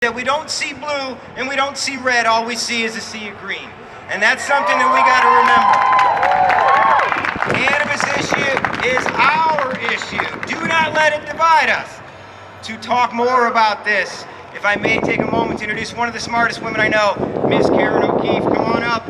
that we don't see blue and we don't see red, all we see is a sea of green. And that's something that we got to remember. Cannabis issue is our issue. Do not let it divide us. To talk more about this, if I may take a moment to introduce one of the smartest women I know, Ms. Karen O'Keefe. Come on up.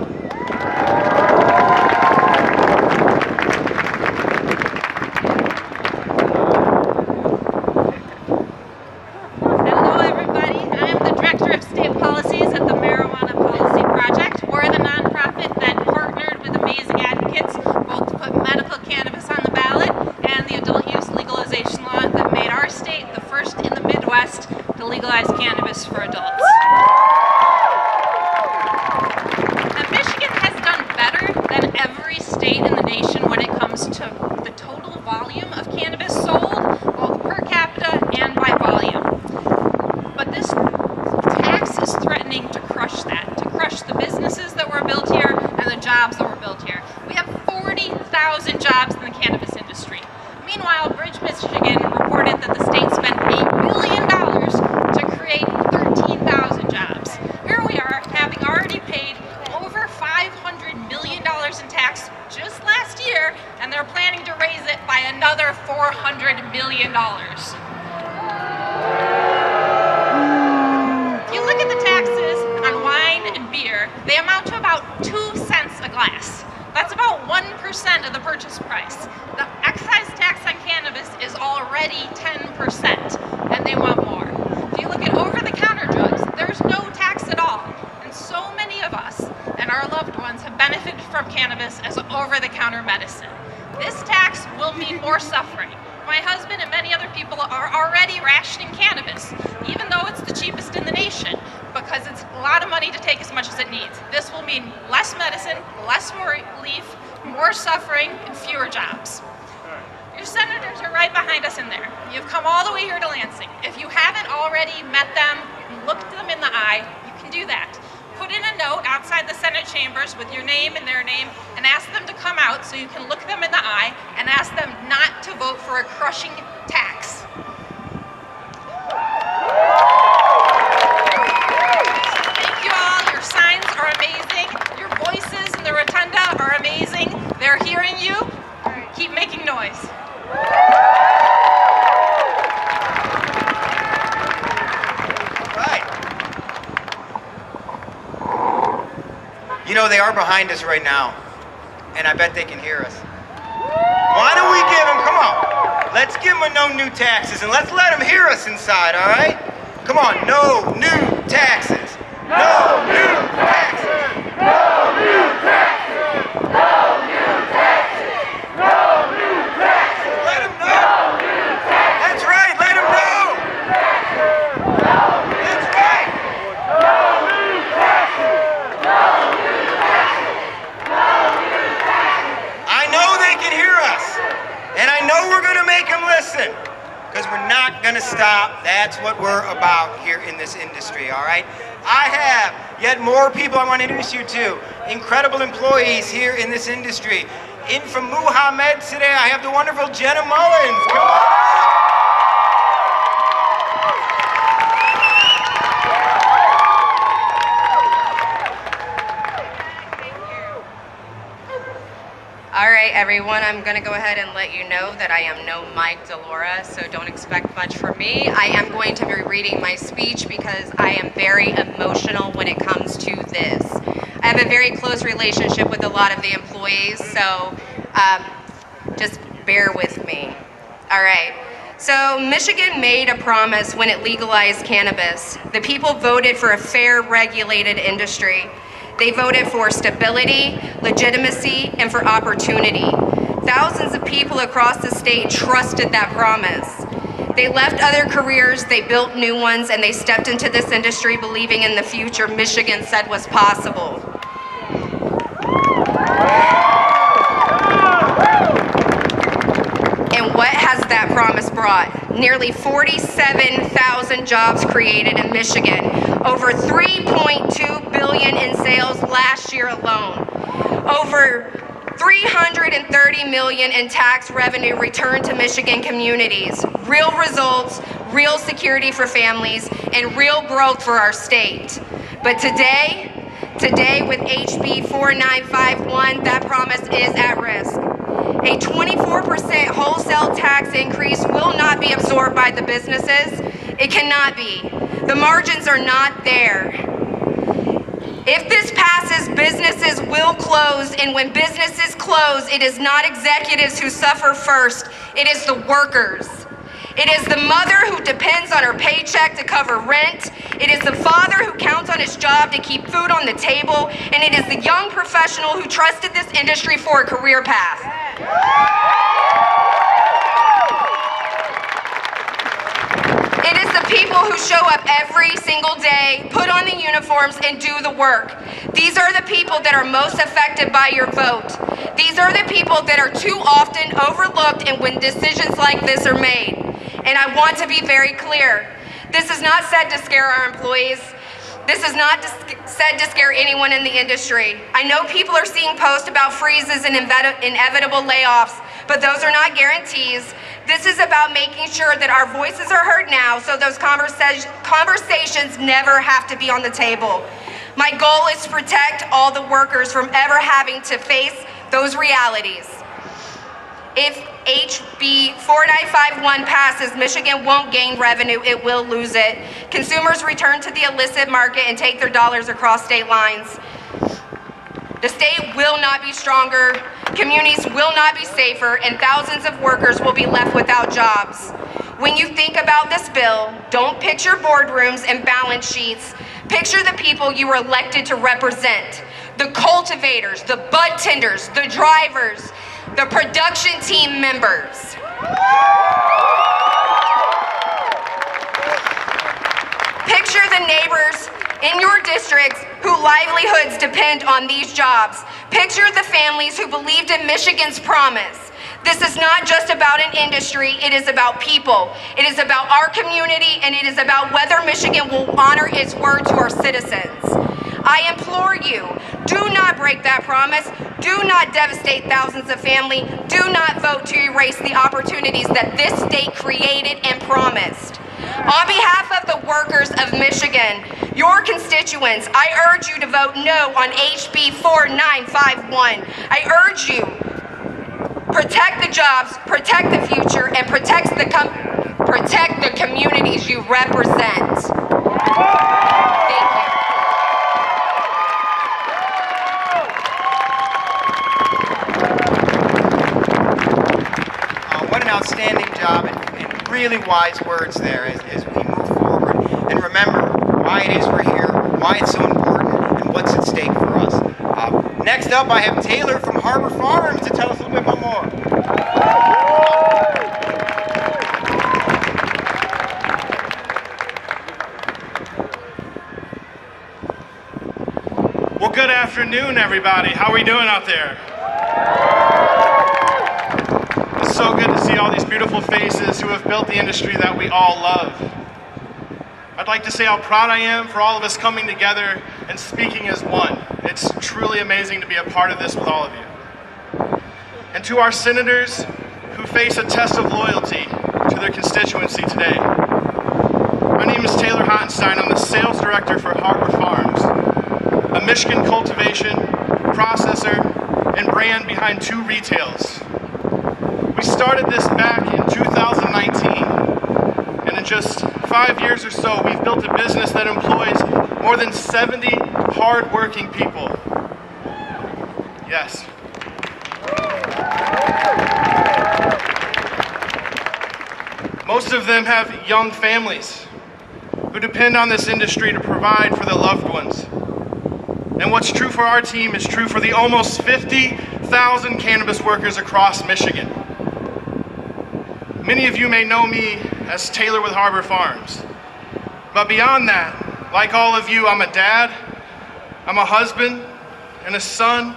To legalize cannabis for adults. And Michigan has done better than every state in the nation when it comes to the total volume of cannabis sold, both per capita and by volume. But this tax is threatening to crush that, to crush the businesses that were built here and the jobs that were built here. We have 40,000 jobs in the cannabis industry. Meanwhile, Bridge, Michigan reported that the state spent $8 billion to create 13,000 jobs. Here we are, having already paid over $500 million in tax just last year, and they're planning to raise it by another $400 million. If you look at the taxes on wine and beer, they amount to about 2 cents a glass. That's about 1% of the purchase price. The excise tax on cannabis is already 10%, and they want more. If you look at over-the-counter drugs, there's no tax at all. And so many of us and our loved ones have benefited from cannabis as over-the-counter medicine. This tax will mean more suffering. My husband and many other people are already rationing cannabis, even though it's the cheapest in the nation, because it's a lot of money to take as much as it needs. This will mean less medicine, less relief, more suffering, and fewer jobs. Your senators are right behind us in there. You've come all the way here to Lansing. If you haven't already met them and looked them in the eye, you can do that. Put in a note outside the Senate chambers with your name and their name and ask them to come out so you can look them in the eye and ask them not to vote for a crushing tax. Thank you all. Your signs are amazing. Your voices in the rotunda are amazing. They're hearing you. Keep making noise. You know, they are behind us right now, and I bet they can hear us. Why don't we give them, come on, let's give them a no new taxes, and let's let them hear us inside, all right? Come on, no new taxes. No new taxes. No new taxes. No new taxes. No new taxes. Let them know. No new taxes. That's right, let them know. That's right. No new taxes. I know they can hear us, and I know we're going to make them listen, because we're not going to stop. That's what we're about here in this industry, all right? I have yet more people I want to introduce you to, incredible employees here in this industry. In from Muhammad today, I have the wonderful Jenna Mullins. Come on up. All right, everyone, I'm going to go ahead and let you know that I am no Mike DeLaura, so don't expect much from me. I am going to be reading my speech because I am very emotional when it comes to this. I have a very close relationship with a lot of the employees, so just bear with me. All right. So Michigan made a promise when it legalized cannabis. The people voted for a fair, regulated industry. They voted for stability, legitimacy, and for opportunity. Thousands of people across the state trusted that promise. They left other careers, they built new ones, and they stepped into this industry believing in the future Michigan said was possible. And what has that promise brought? Nearly 47,000 jobs created in Michigan, over $3.2 billion in sales last year alone, over $330 million in tax revenue returned to Michigan communities, real results, real security for families, and real growth for our state. But today with HB 4951, that promise is at risk. A 24% wholesale tax increase will not be absorbed by the businesses. It cannot be. The margins are not there. If this passes, businesses will close, and when businesses close, it is not executives who suffer first, it is the workers. It is the mother who depends on her paycheck to cover rent. It is the father who counts on his job to keep food on the table. And it is the young professional who trusted this industry for a career path. It is the people who show up every single day, put on the uniforms, and do the work. These are the people that are most affected by your vote. These are the people that are too often overlooked and when decisions like this are made. And I want to be very clear. This is not said to scare our employees. This is not said to scare anyone in the industry. I know people are seeing posts about freezes and inevitable layoffs, but those are not guarantees. This is about making sure that our voices are heard now so those conversations never have to be on the table. My goal is to protect all the workers from ever having to face those realities. If HB 4951 passes, Michigan won't gain revenue, it will lose it. Consumers return to the illicit market and take their dollars across state lines. The state will not be stronger, communities will not be safer, and thousands of workers will be left without jobs. When you think about this bill, don't picture boardrooms and balance sheets. Picture the people you were elected to represent. The cultivators, the bud tenders, the drivers, the production team members. Picture the neighbors in your districts whose livelihoods depend on these jobs. Picture the families who believed in Michigan's promise. This is not just about an industry, it is about people. It is about our community, and it is about whether Michigan will honor its word to our citizens. I implore you, do not break that promise. Do not devastate thousands of families. Do not vote to erase the opportunities that this state created and promised. On behalf of the workers of Michigan, your constituents, I urge you to vote no on HB 4951. I urge you, protect the jobs, protect the future, and protect the communities you represent. Thank you. What an outstanding job and really wise words there as we move forward. And remember why it is we're here, why it's so important, and what's at stake for us. Next up, I have Taylor from Harbor Farms to tell us a little bit more. Well, good afternoon, everybody. How are we doing out there? It's so good to see all these beautiful faces who have built the industry that we all love. I'd like to say how proud I am for all of us coming together and speaking as one. It's truly amazing to be a part of this with all of you. And to our senators who face a test of loyalty to their constituency today. My name is Taylor Hottenstein. I'm the sales director for Harbor Farms, a Michigan cultivation, processor, and brand behind 2 retails. We started this back in 2019, and in just 5 years or so, we've built a business that employs more than 70 hard-working people. Yes. Most of them have young families who depend on this industry to provide for their loved ones. And what's true for our team is true for the almost 50,000 cannabis workers across Michigan. Many of you may know me as Taylor with Harbor Farms. But beyond that, like all of you, I'm a dad, I'm a husband, and a son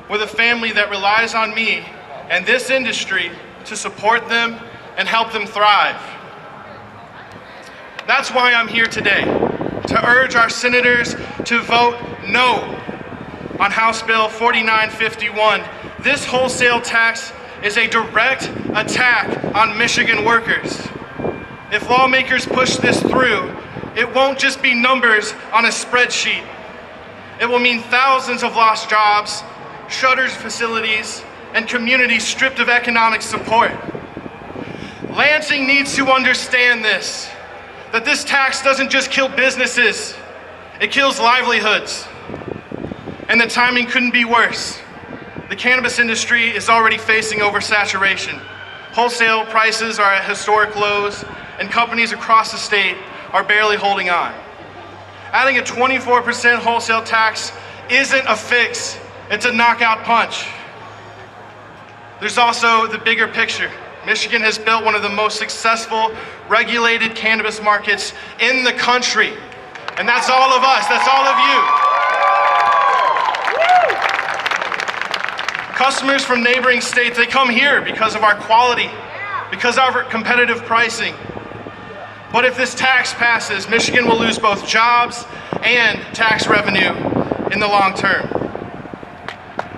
with a family that relies on me and this industry to support them and help them thrive. That's why I'm here today, to urge our senators to vote no on House Bill 4951 this wholesale tax is a direct attack on Michigan workers. If lawmakers push this through, it won't just be numbers on a spreadsheet. It will mean thousands of lost jobs, shuttered facilities, and communities stripped of economic support. Lansing needs to understand this, that this tax doesn't just kill businesses, it kills livelihoods. And the timing couldn't be worse. The cannabis industry is already facing oversaturation. Wholesale prices are at historic lows, and companies across the state are barely holding on. Adding a 24% wholesale tax isn't a fix, it's a knockout punch. There's also the bigger picture. Michigan has built one of the most successful regulated cannabis markets in the country. And that's all of us, that's all of you. Customers from neighboring states, they come here because of our quality, because of our competitive pricing. But if this tax passes, Michigan will lose both jobs and tax revenue in the long term.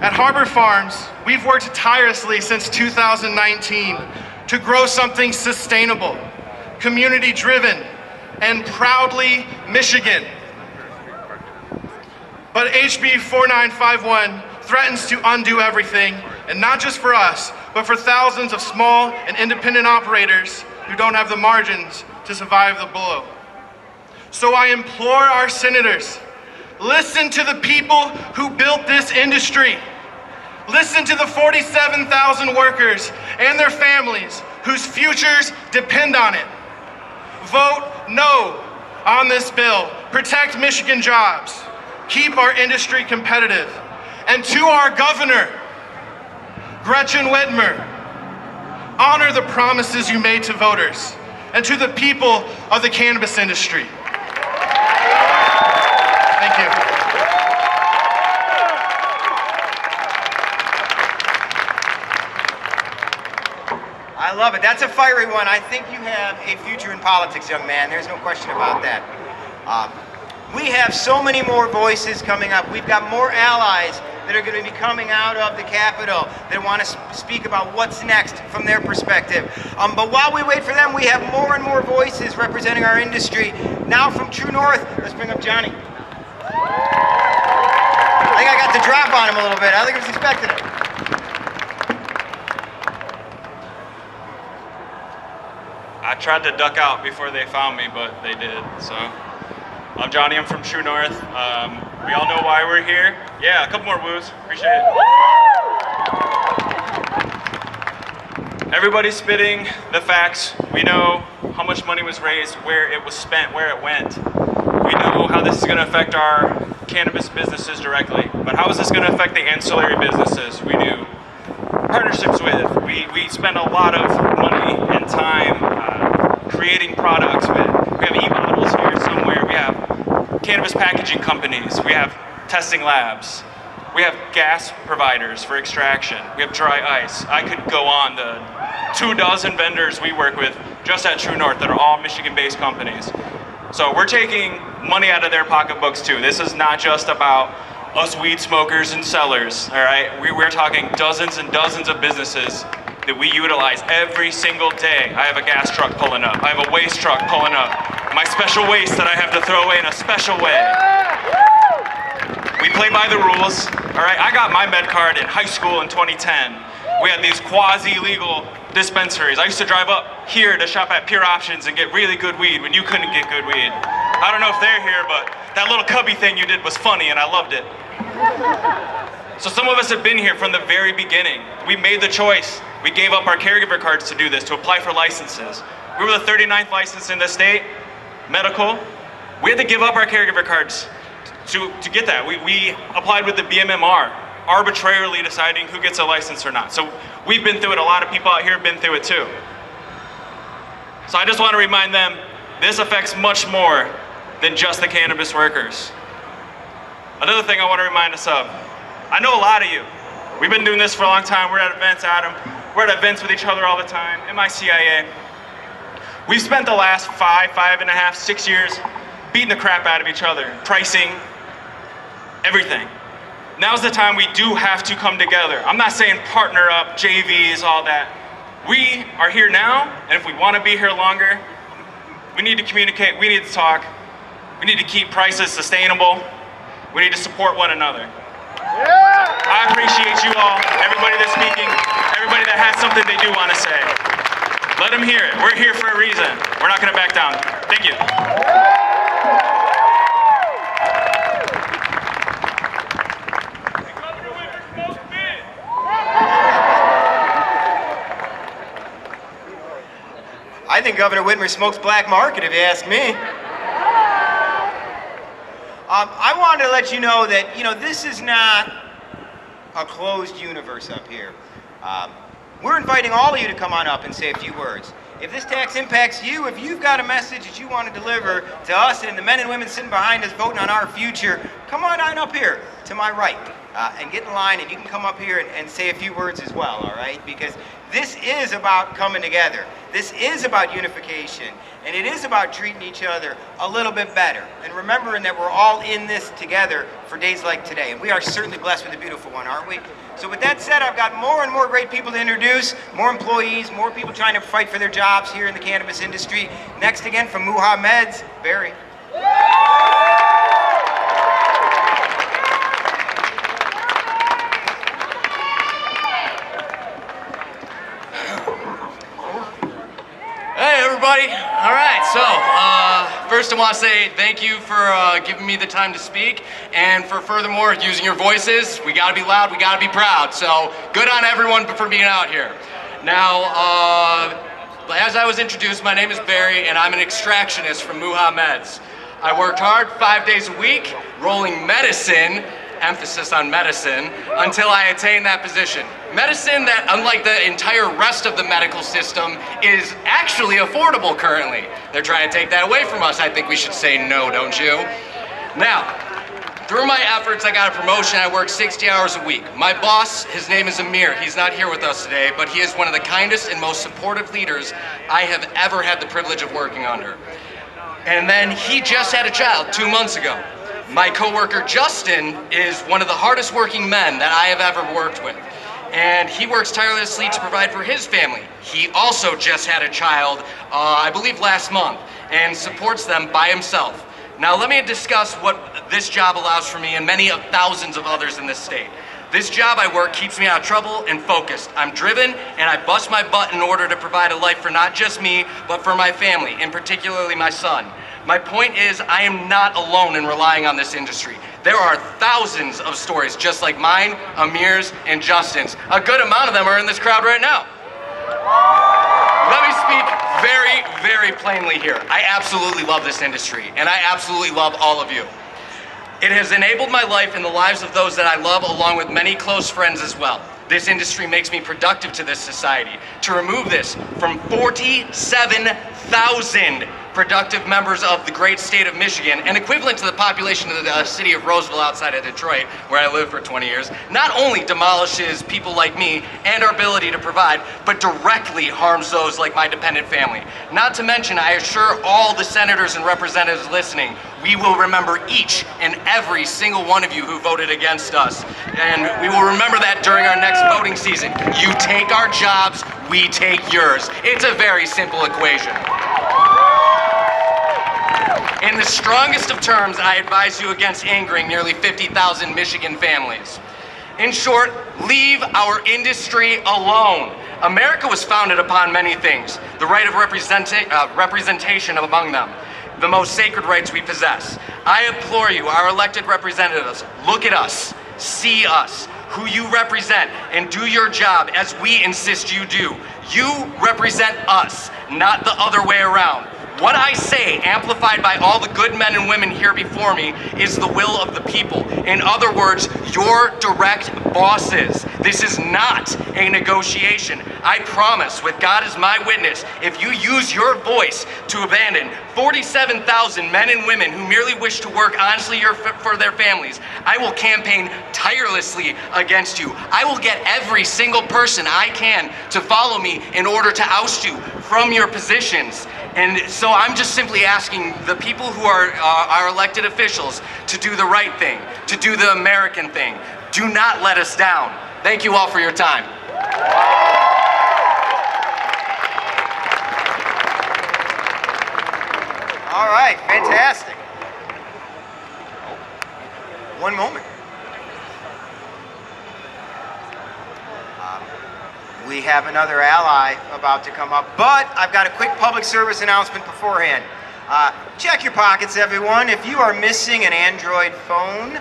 At Harbor Farms, we've worked tirelessly since 2019 to grow something sustainable, community-driven, and proudly Michigan. But HB 4951 threatens to undo everything, and not just for us, but for thousands of small and independent operators who don't have the margins to survive the blow. So I implore our senators, listen to the people who built this industry. Listen to the 47,000 workers and their families whose futures depend on it. Vote no on this bill. Protect Michigan jobs. Keep our industry competitive. And to our governor, Gretchen Whitmer, honor the promises you made to voters and to the people of the cannabis industry. Thank you. I love it. That's a fiery one. I think you have a future in politics, young man. There's no question about that. We have so many more voices coming up. We've got more allies that are going to be coming out of the Capitol that want to speak about what's next from their perspective. But while we wait for them, we have more and more voices representing our industry. Now from True North, let's bring up Johnny. I think I got the drop on him a little bit. I think I was expecting it. I tried to duck out before they found me, but they did, so. I'm Johnny, I'm from True North. We all know why we're here. Yeah, a couple more woos, appreciate it. Everybody's spitting the facts. We know how much money was raised, where it was spent, where it went. We know how this is gonna affect our cannabis businesses directly, but how is this gonna affect the ancillary businesses we do partnerships with? We spend a lot of money and time creating products with. We have e-bottles here somewhere. We have cannabis packaging companies. We have testing labs. We have gas providers for extraction. We have dry ice. I could go on the 24 vendors we work with just at True North that are all Michigan-based companies. So we're taking money out of their pocketbooks too. This is not just about us weed smokers and sellers, all right? We're talking dozens and dozens of businesses that we utilize every single day. I have a gas truck pulling up. I have a waste truck pulling up. My special waste that I have to throw away in a special way. We play by the rules, all right? I got my med card in high school in 2010. We had these quasi-legal dispensaries. I used to drive up here to shop at Pure Options and get really good weed when you couldn't get good weed. I don't know if they're here, but that little cubby thing you did was funny and I loved it. So some of us have been here from the very beginning. We made the choice. We gave up our caregiver cards to do this, to apply for licenses. We were the 39th license in the state, medical. We had to give up our caregiver cards to get that. We applied with the BMMR, arbitrarily deciding who gets a license or not. So we've been through it. A lot of people out here have been through it too. So I just want to remind them, this affects much more than just the cannabis workers. Another thing I want to remind us of, I know a lot of you. We've been doing this for a long time. We're at events, Adam. We're at events with each other all the time, MICIA. We've spent the last 5.5, 6 years beating the crap out of each other, pricing, everything. now's the time we do have to come together. I'm not saying partner up, JVs, all that. We are here now, and if we want to be here longer, we need to communicate, we need to talk, we need to keep prices sustainable, we need to support one another. I appreciate you all, everybody that's speaking, everybody that has something they do want to say. Let them hear it. We're here for a reason. We're not going to back down. Thank you. I think Governor Whitmer smokes black market, if you ask me. I wanted to let you know that, this is not a closed universe up here. We're inviting all of you to come on up and say a few words. If this tax impacts you, if you've got a message that you want to deliver to us and the men and women sitting behind us voting on our future, come on up here to my right and get in line, and you can come up here and say a few words as well, all right? Because this is about coming together. This is about unification, and it is about treating each other a little bit better and remembering that we're all in this together for days like today. And we are certainly blessed with a beautiful one, aren't we? So with that said, I've got more and more great people to introduce, more employees, more people trying to fight for their jobs here in the cannabis industry. Next again from Muha Meds, Barry. Hey everybody! All right, so first I want to say thank you for giving me the time to speak, and for furthermore using your voices. We got to be loud, we got to be proud. So good on everyone for being out here. Now, as I was introduced, my name is Barry, and I'm an extractionist from Muha Meds. I worked hard 5 days a week, rolling medicine, emphasis on medicine, until I attained that position. Medicine that, unlike the entire rest of the medical system, is actually affordable currently. They're trying to take that away from us. I think we should say no, don't you? Now, through my efforts, I got a promotion. I work 60 hours a week. My boss, his name is Amir. He's not here with us today, but he is one of the kindest and most supportive leaders I have ever had the privilege of working under. And then he just had a child 2 months ago. My coworker Justin is one of the hardest working men that I have ever worked with. And he works tirelessly to provide for his family. He also just had a child, I believe last month, and supports them by himself. Now let me discuss what this job allows for me and many of thousands of others in this state. This job I work keeps me out of trouble and focused. I'm driven and I bust my butt in order to provide a life for not just me, but for my family, and particularly my son. My point is, I am not alone in relying on this industry. There are thousands of stories just like mine, Amir's, and Justin's. A good amount of them are in this crowd right now. Let me speak very, very plainly here. I absolutely love this industry, and I absolutely love all of you. It has enabled my life and the lives of those that I love, along with many close friends as well. This industry makes me productive to this society. To remove this from 47,000 productive members of the great state of Michigan, and equivalent to the population of the city of Roseville outside of Detroit, where I lived for 20 years, not only demolishes people like me and our ability to provide, but directly harms those like my dependent family. Not to mention, I assure all the senators and representatives listening, we will remember each and every single one of you who voted against us. And we will remember that during our next voting season. You take our jobs, we take yours. It's a very simple equation. In the strongest of terms, I advise you against angering nearly 50,000 Michigan families. In short, leave our industry alone. America was founded upon many things, the right of representation among them, the most sacred rights we possess. I implore you, our elected representatives, look at us, see us, who you represent, and do your job as we insist you do. You represent us, not the other way around. What I say, amplified by all the good men and women here before me, is the will of the people. In other words, your direct bosses. This is not a negotiation. I promise, with God as my witness, if you use your voice to abandon 47,000 men and women who merely wish to work honestly for their families, I will campaign tirelessly against you. I will get every single person I can to follow me in order to oust you from your positions. And so I'm just simply asking the people who are our elected officials to do the right thing, to do the American thing. Do not let us down. Thank you all for your time. All right, fantastic. One moment. We have another ally about to come up, but I've got a quick public service announcement beforehand. Check your pockets, everyone. If you are missing an Android phone,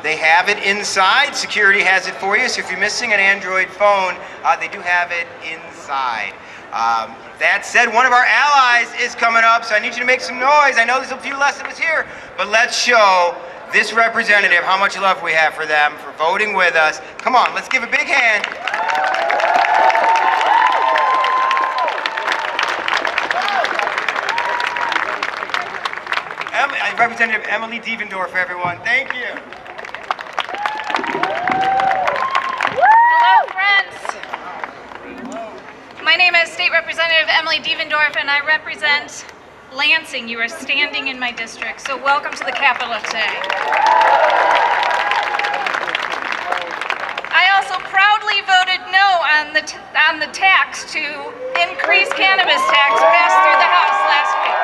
they have it inside. Security has it for you, so if you're missing an Android phone, they do have it inside. That said, one of our allies is coming up, so I need you to make some noise. I know there's a few less of us here, but let's show this representative how much love we have for them, for voting with us. Come on, let's give a big hand. Representative Emily Devendorf, everyone. Thank you. Hello, friends. My name is State Representative Emily Devendorf, and I represent Lansing. You are standing in my district, so welcome to the Capitol today. I also proudly voted no on the tax to increase cannabis tax passed through the House last week.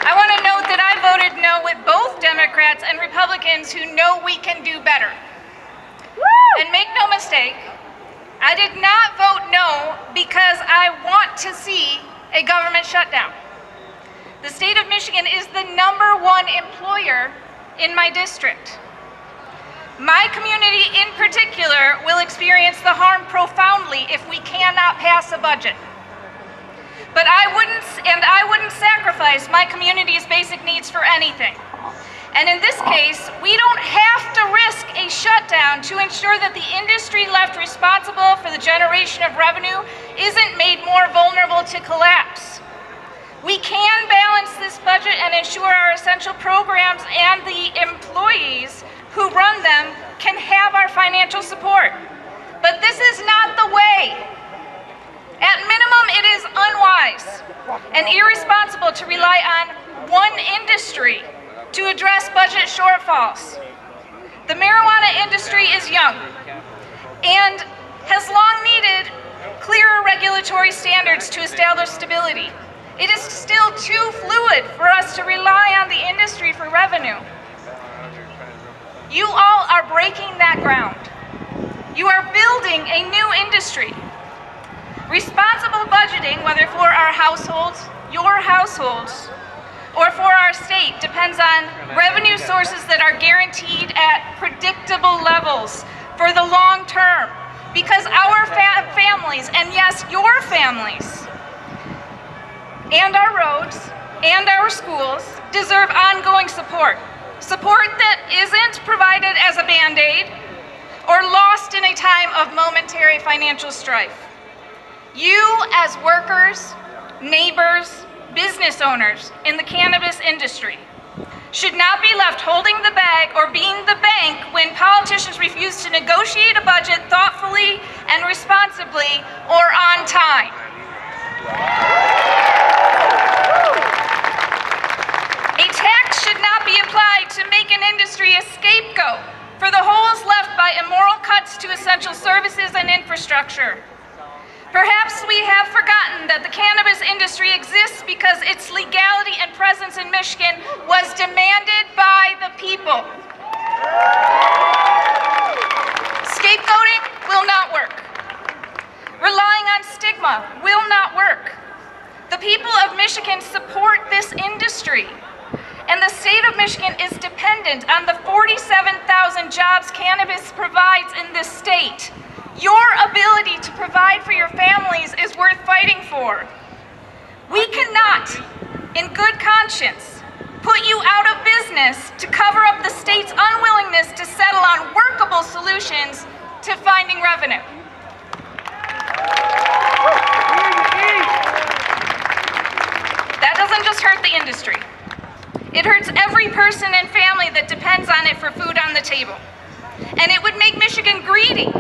I want to note that I voted no with both Democrats and Republicans who know we can do better. And make no mistake, I did not vote no because I want to see a government shutdown. The state of Michigan is the #1 employer in my district. My community in particular will experience the harm profoundly if we cannot pass a budget. But I wouldn't sacrifice my community's basic needs for anything. And in this case, we don't have to risk a shutdown to ensure that the industry left responsible for the generation of revenue isn't made more vulnerable to collapse. We can balance this budget and ensure our essential programs and the employees who run them can have our financial support. But this is not the way. At minimum, it is unwise and irresponsible to rely on one industry to address budget shortfalls. The marijuana industry is young and has long needed clearer regulatory standards to establish stability. It is still too fluid for us to rely on the industry for revenue. You all are breaking that ground. You are building a new industry. Responsible budgeting, whether for our households, your households, or for our state, depends on revenue sources that are guaranteed at predictable levels for the long term. Because our families, and yes, your families, and our roads, and our schools deserve ongoing support. Support that isn't provided as a Band-Aid or lost in a time of momentary financial strife. You, as workers, neighbors, business owners in the cannabis industry, should not be left holding the bag or being the bank when politicians refuse to negotiate a budget thoughtfully and responsibly or on time. A tax should not be applied to make an industry a scapegoat for the holes left by immoral cuts to essential services and infrastructure. Perhaps we have forgotten that the cannabis industry exists because its legality and presence in Michigan was demanded by the people. Scapegoating will not work. Relying on stigma will not work. The people of Michigan support this industry, and the state of Michigan is dependent on the 47,000 jobs cannabis provides in this state. Your ability to provide for your families is worth fighting for. We cannot, in good conscience, put you out of business to cover up the state's unwillingness to settle on workable solutions to finding revenue. That doesn't just hurt the industry. It hurts every person and family that depends on it for food on the table. And it would make Michigan greedy,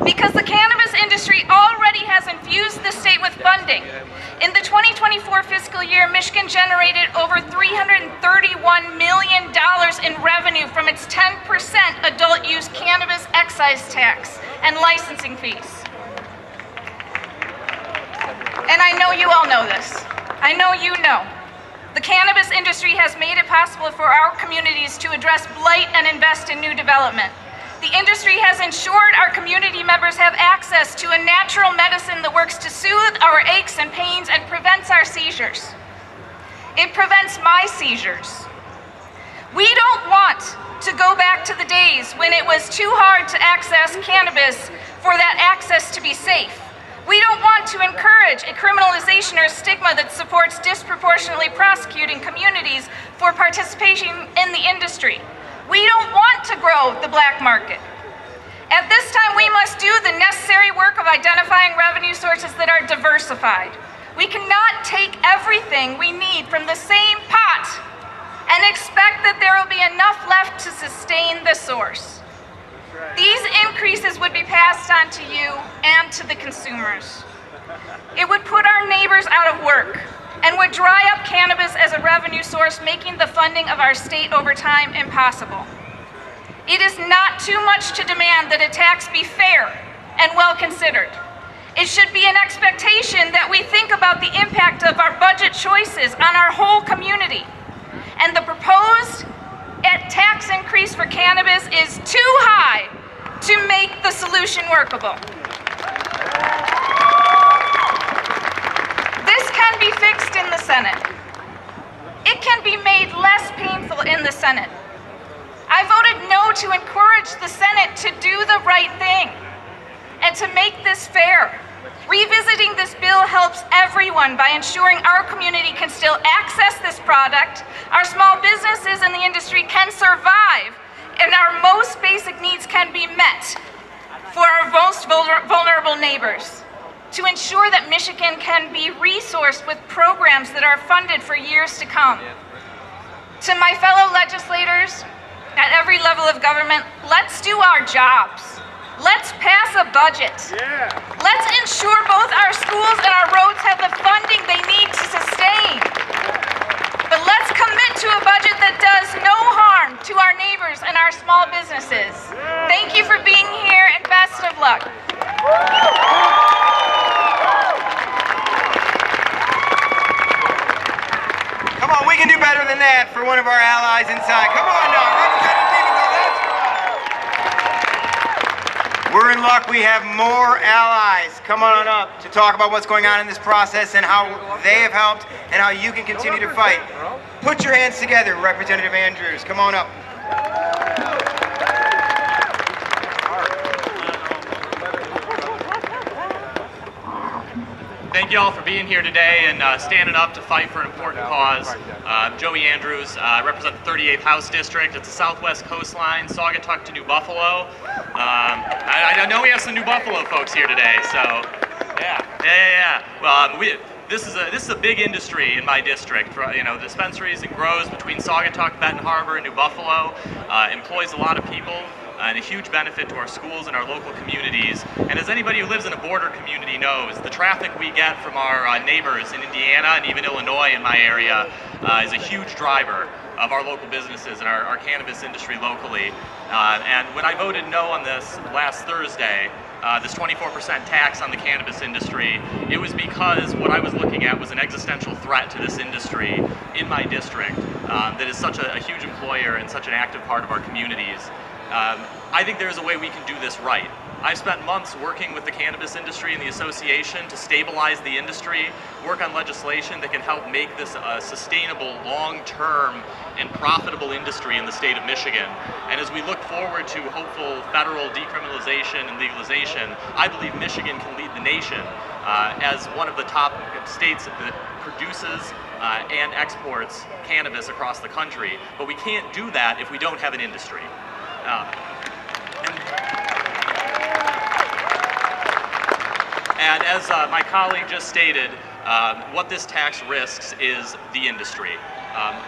because the cannabis industry already has infused the state with funding. In the 2024 fiscal year, Michigan generated over $331 million in revenue from its excise tax and licensing fees. And I know you all know this. I know you know. The cannabis industry has made it possible for our communities to address blight and invest in new development. The industry has ensured our community members have access to a natural medicine that works to soothe our aches and pains and prevents our seizures. It prevents my seizures. We don't want to go back to the days when it was too hard to access cannabis for that access to be safe. We don't want to encourage a criminalization or stigma that supports disproportionately prosecuting communities for participation in the industry. We don't want to grow the black market. At this time, we must do the necessary work of identifying revenue sources that are diversified. We cannot take everything we need from the same pot and expect that there will be enough left to sustain the source. These increases would be passed on to you and to the consumers. It would put our neighbors out of work and would dry up cannabis as a revenue source, making the funding of our state over time impossible. It is not too much to demand that a tax be fair and well considered. It should be an expectation that we think about the impact of our budget choices on our whole community. And the proposed tax increase for cannabis is too high to make the solution workable. This can be fixed in the Senate. It can be made less painful in the Senate. I voted no to encourage the Senate to do the right thing and to make this fair. Revisiting this bill helps everyone by ensuring our community can still access this product, our small businesses in the industry can survive, and our most basic needs can be met for our most vulnerable neighbors. To ensure that Michigan can be resourced with programs that are funded for years to come. To my fellow legislators at every level of government, let's do our jobs. Let's pass a budget. Let's ensure both our schools and our roads have the funding they need to sustain. But let's commit to a budget that does no harm to our neighbors and our small businesses. Thank you for being here and best of luck. Come on, we can do better than that for one of our allies inside. Come on now, Representative Stevens, that's right. We're in luck. We have more allies. Come on up to talk about what's going on in this process and how they have helped and how you can continue to fight. Put your hands together, Representative Andrews. Come on up. Thank you all for being here today and standing up to fight for an important cause. I'm Joey Andrews. I represent the 38th House District. It's the southwest coastline, Saugatuck to New Buffalo. I know we have some New Buffalo folks here today, so yeah. Well, this is a big industry in my district. You know, dispensaries and grows between Saugatuck, Benton Harbor, and New Buffalo. Employs a lot of people. And a huge benefit to our schools and our local communities. And as anybody who lives in a border community knows, the traffic we get from our neighbors in Indiana and even Illinois in my area is a huge driver of our local businesses and our cannabis industry locally. And when I voted no on this last Thursday, this 24% tax on the cannabis industry, it was because what I was looking at was an existential threat to this industry in my district that is such a huge employer and such an active part of our communities. I think there's a way we can do this right. I've spent months working with the cannabis industry and the association to stabilize the industry, work on legislation that can help make this a sustainable, long-term, and profitable industry in the state of Michigan. And as we look forward to hopeful federal decriminalization and legalization, I believe Michigan can lead the nation as one of the top states that produces and exports cannabis across the country. But we can't do that if we don't have an industry. And as my colleague just stated, what this tax risks is the industry.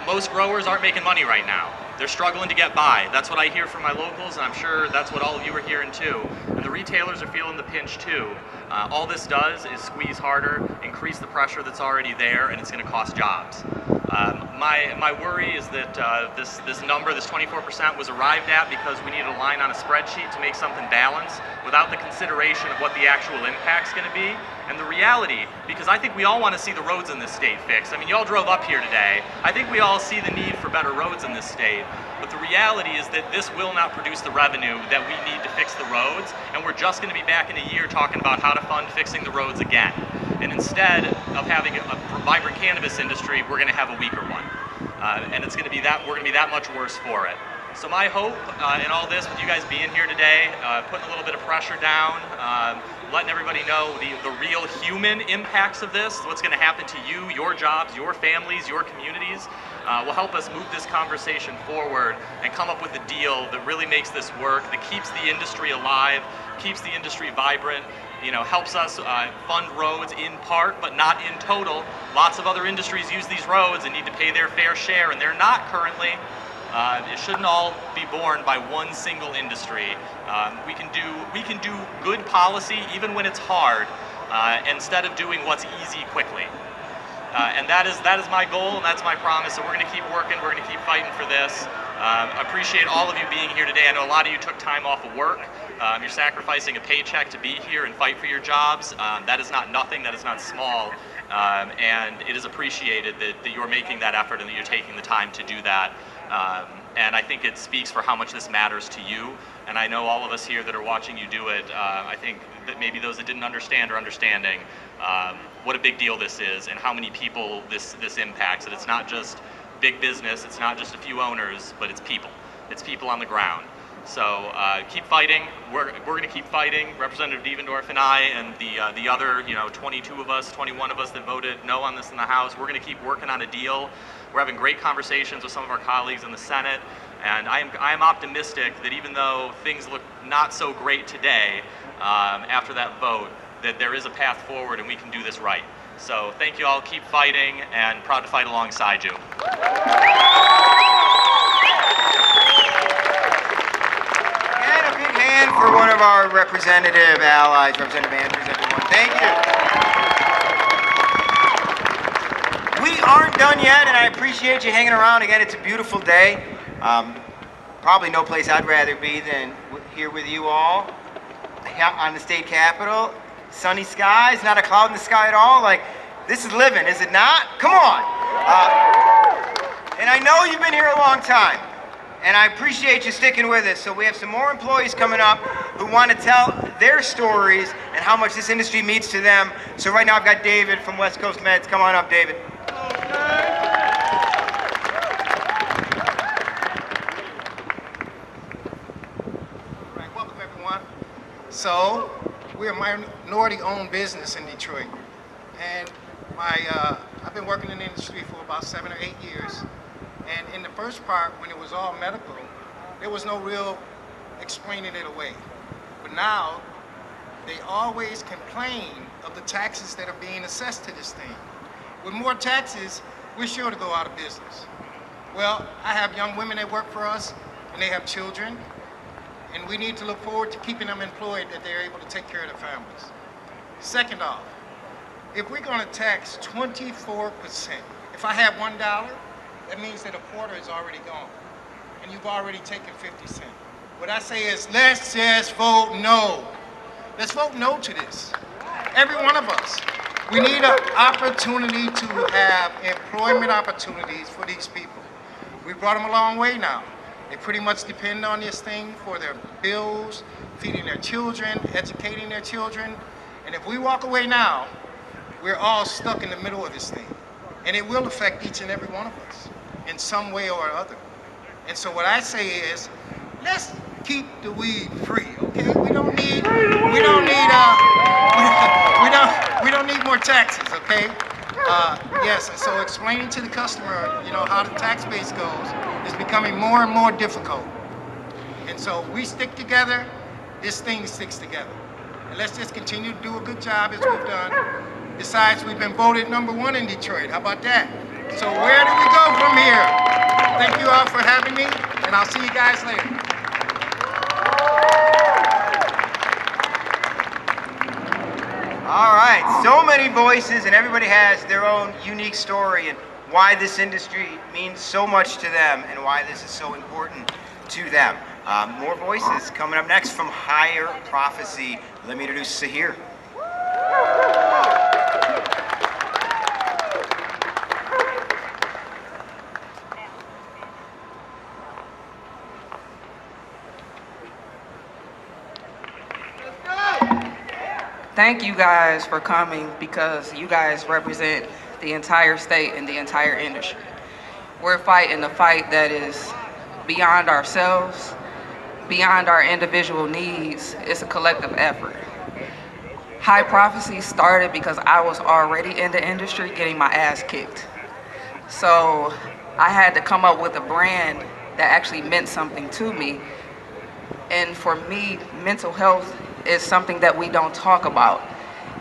Most growers aren't making money right now. They're struggling to get by. That's what I hear from my locals, and I'm sure that's what all of you are hearing too. And the retailers are feeling the pinch too. All this does is squeeze harder, increase the pressure that's already there, and it's going to cost jobs. My worry is that this number, this 24%, was arrived at because we needed a line on a spreadsheet to make something balanced without the consideration of what the actual impact's going to be. And the reality, because I think we all want to see the roads in this state fixed. I mean, y'all drove up here today. I think we all see the need for better roads in this state. But the reality is that this will not produce the revenue that we need to fix the roads, and we're just going to be back in a year talking about how to fund fixing the roads again. And instead of having a vibrant cannabis industry, we're going to have a weaker one. And it's going to be we're going to be that much worse for it. So my hope in all this, with you guys being here today, putting a little bit of pressure down, letting everybody know the real human impacts of this, what's going to happen to you, your jobs, your families, your communities, will help us move this conversation forward and come up with a deal that really makes this work, that keeps the industry alive, keeps the industry vibrant, helps us fund roads in part, but not in total. Lots of other industries use these roads and need to pay their fair share, and they're not currently. It shouldn't all be borne by one single industry. We can do good policy even when it's hard, instead of doing what's easy quickly. And that is my goal, and that's my promise. So we're going to keep working. We're going to keep fighting for this. I appreciate all of you being here today. I know a lot of you took time off of work. You're sacrificing a paycheck to be here and fight for your jobs. That is not nothing. That is not small. And it is appreciated that you're making that effort and that you're taking the time to do that. And I think it speaks for how much this matters to you. And I know all of us here that are watching you do it, I think that maybe those that didn't understand are understanding what a big deal this is and how many people this impacts. That it's not just big business, it's not just a few owners, but it's people. It's people on the ground. So keep fighting. We're going to keep fighting. Representative Devendorf and I and the other 22 of us, 21 of us that voted no on this in the House, we're going to keep working on a deal. We're having great conversations with some of our colleagues in the Senate, and I am optimistic that even though things look not so great today after that vote, that there is a path forward and we can do this right. So thank you all. Keep fighting, and proud to fight alongside you. And for one of our representative allies, Representative Andrews, everyone. Thank you. We aren't done yet, and I appreciate you hanging around. Again, it's a beautiful day. Probably no place I'd rather be than here with you all on the state capitol. Sunny skies, not a cloud in the sky at all. Like, this is living, is it not? Come on. And I know you've been here a long time. And I appreciate you sticking with us. So we have some more employees coming up who want to tell their stories and how much this industry means to them. So right now I've got David from West Coast Meds. Come on up, David. All right, welcome everyone. So we're a minority-owned business in Detroit. And I've been working in the industry for about 7 or 8 years. And in the first part, when it was all medical, there was no real explaining it away. But now, they always complain of the taxes that are being assessed to this thing. With more taxes, we're sure to go out of business. Well, I have young women that work for us, and they have children, and we need to look forward to keeping them employed, that they're able to take care of their families. Second off, if we're gonna tax 24%, if I have $1, that means that a quarter is already gone, and you've already taken 50 cents. What I say is, let's just vote no. Let's vote no to this. Every one of us. We need an opportunity to have employment opportunities for these people. We brought them a long way now. They pretty much depend on this thing for their bills, feeding their children, educating their children. And if we walk away now, we're all stuck in the middle of this thing. And it will affect each and every one of us in some way or other. And so what I say is, let's keep the weed free, okay? We don't need more taxes, okay? Yes, and so explaining to the customer, how the tax base goes is becoming more and more difficult. And so we stick together, this thing sticks together. And let's just continue to do a good job as we've done. Besides, we've been voted #1 in Detroit. How about that? So where do we go from here? Thank you all for having me, and I'll see you guys later. All right, so many voices, and everybody has their own unique story. And why this industry means so much to them and why this is so important to them. More voices coming up next from Higher Prophecy. Let me introduce Sahir. Thank you guys for coming, because you guys represent the entire state and the entire industry. We're fighting a fight that is beyond ourselves, beyond our individual needs. It's a collective effort. High Prophecy started because I was already in the industry getting my ass kicked. So I had to come up with a brand that actually meant something to me. And for me, mental health is something that we don't talk about.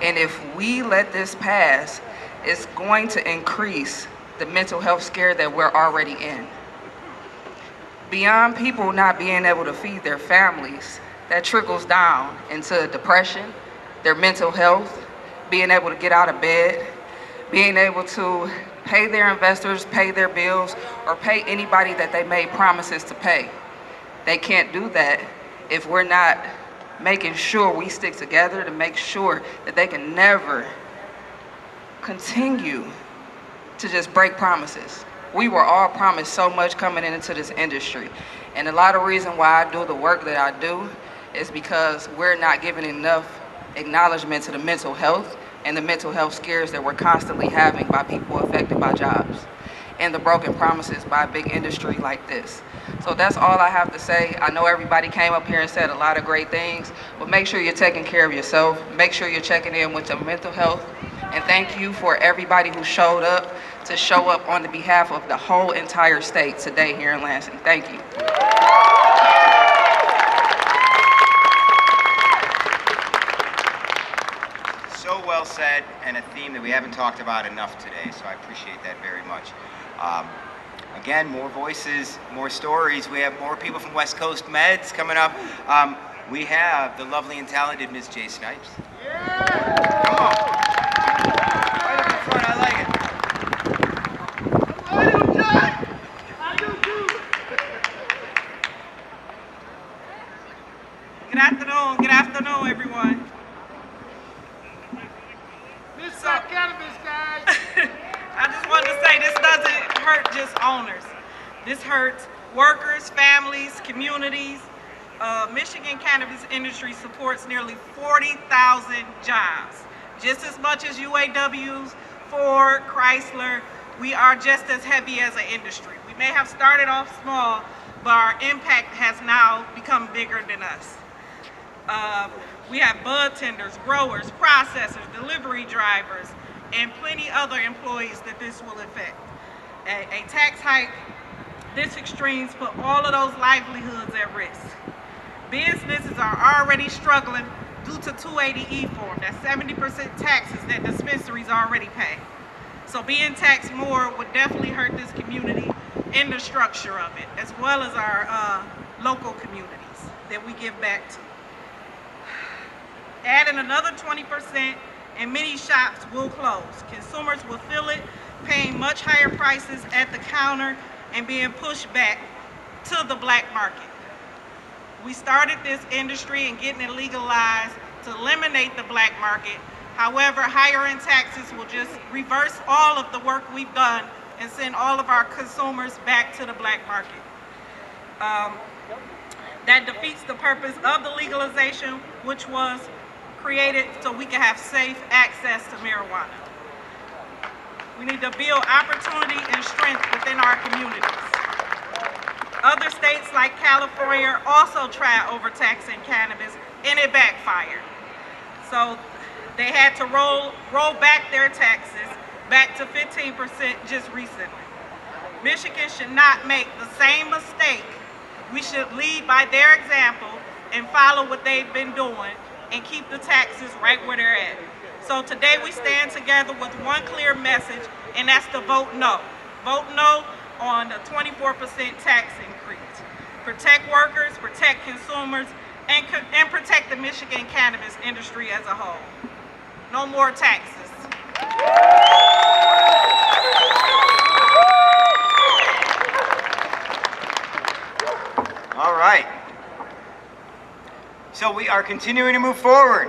And if we let this pass, it's going to increase the mental health scare that we're already in. Beyond people not being able to feed their families, that trickles down into depression, their mental health, being able to get out of bed, being able to pay their investors, pay their bills, or pay anybody that they made promises to pay. They can't do that if we're not making sure we stick together to make sure that they can never continue to just break promises. We were all promised so much coming into this industry. And a lot of reason why I do the work that I do is because we're not giving enough acknowledgement to the mental health and the mental health scares that we're constantly having by people affected by jobs and the broken promises by a big industry like this. So that's all I have to say. I know everybody came up here and said a lot of great things, but make sure you're taking care of yourself. Make sure you're checking in with your mental health. And thank you for everybody who showed up to show up on the behalf of the whole entire state today here in Lansing. Thank you. So well said, and a theme that we haven't talked about enough today, so I appreciate that very much. Again, more voices, more stories. We have more people from West Coast Meds coming up. We have the lovely and talented Ms. Jay Snipes. Yeah! Come on. Right up in front, I like it. Good afternoon, everyone. This is our cannabis, guys. I just wanted to say this doesn't hurt just owners. This hurts workers, families, communities. Michigan cannabis industry supports nearly 40,000 jobs. Just as much as UAWs, Ford, Chrysler, we are just as heavy as an industry. We may have started off small, but our impact has now become bigger than us. We have bud tenders, growers, processors, delivery drivers, and plenty other employees that this will affect. A tax hike this extremes put all of those livelihoods at risk. Businesses are already struggling due to 280E form, that's 70% taxes that dispensaries already pay. So being taxed more would definitely hurt this community and the structure of it, as well as our local communities that we give back to. Adding another 20% and many shops will close. Consumers will feel it, paying much higher prices at the counter and being pushed back to the black market. We started this industry and getting it legalized to eliminate the black market. However, higher end taxes will just reverse all of the work we've done and send all of our consumers back to the black market. That defeats the purpose of the legalization, which was created so we can have safe access to marijuana. We need to build opportunity and strength within our communities. Other states like California also tried overtaxing cannabis and it backfired. So they had to roll back their taxes back to 15% just recently. Michigan should not make the same mistake. We should lead by their example and follow what they've been doing and keep the taxes right where they're at. So today we stand together with one clear message, and that's to vote no. Vote no on the 24% tax increase. Protect workers, protect consumers, and protect the Michigan cannabis industry as a whole. No more taxes. All right. So we are continuing to move forward.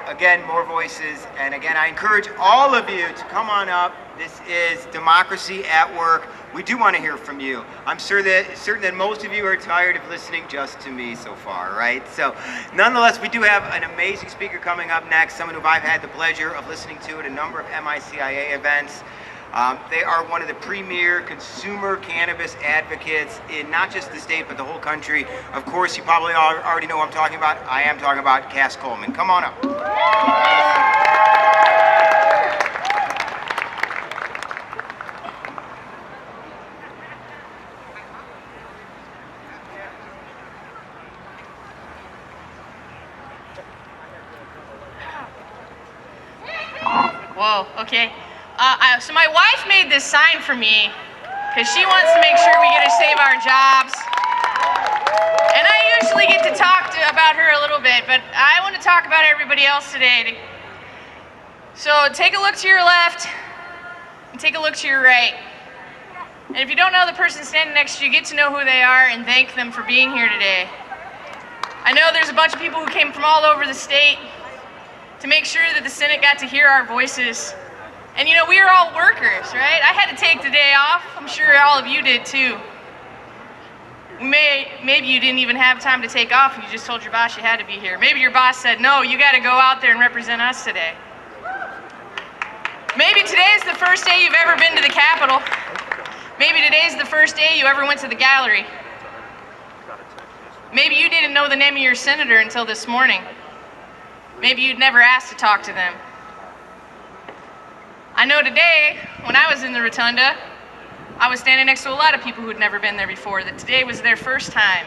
Again, more voices. And again, I encourage all of you to come on up. This is Democracy at Work. We do want to hear from you. I'm certain that most of you are tired of listening just to me so far, right? So nonetheless, we do have an amazing speaker coming up next, someone who I've had the pleasure of listening to at a number of MICIA events. They are one of the premier consumer cannabis advocates in not just the state, but the whole country. Of course, you probably already know what I'm talking about. I am talking about Cass Coleman. Come on up. Whoa, okay. So my wife made this sign for me because she wants to make sure we get to save our jobs. And I usually get to talk about her a little bit, but I want to talk about everybody else today. So take a look to your left and take a look to your right. And if you don't know the person standing next to you, get to know who they are and thank them for being here today. I know there's a bunch of people who came from all over the state to make sure that the Senate got to hear our voices. And you know, we are all workers, right? I had to take the day off. I'm sure all of you did too. Maybe you didn't even have time to take off and you just told your boss you had to be here. Maybe your boss said, no, you got to go out there and represent us today. Maybe today's the first day you've ever been to the Capitol. Maybe today's the first day you ever went to the gallery. Maybe you didn't know the name of your senator until this morning. Maybe you'd never asked to talk to them. I know today, when I was in the rotunda, I was standing next to a lot of people who'd never been there before, that today was their first time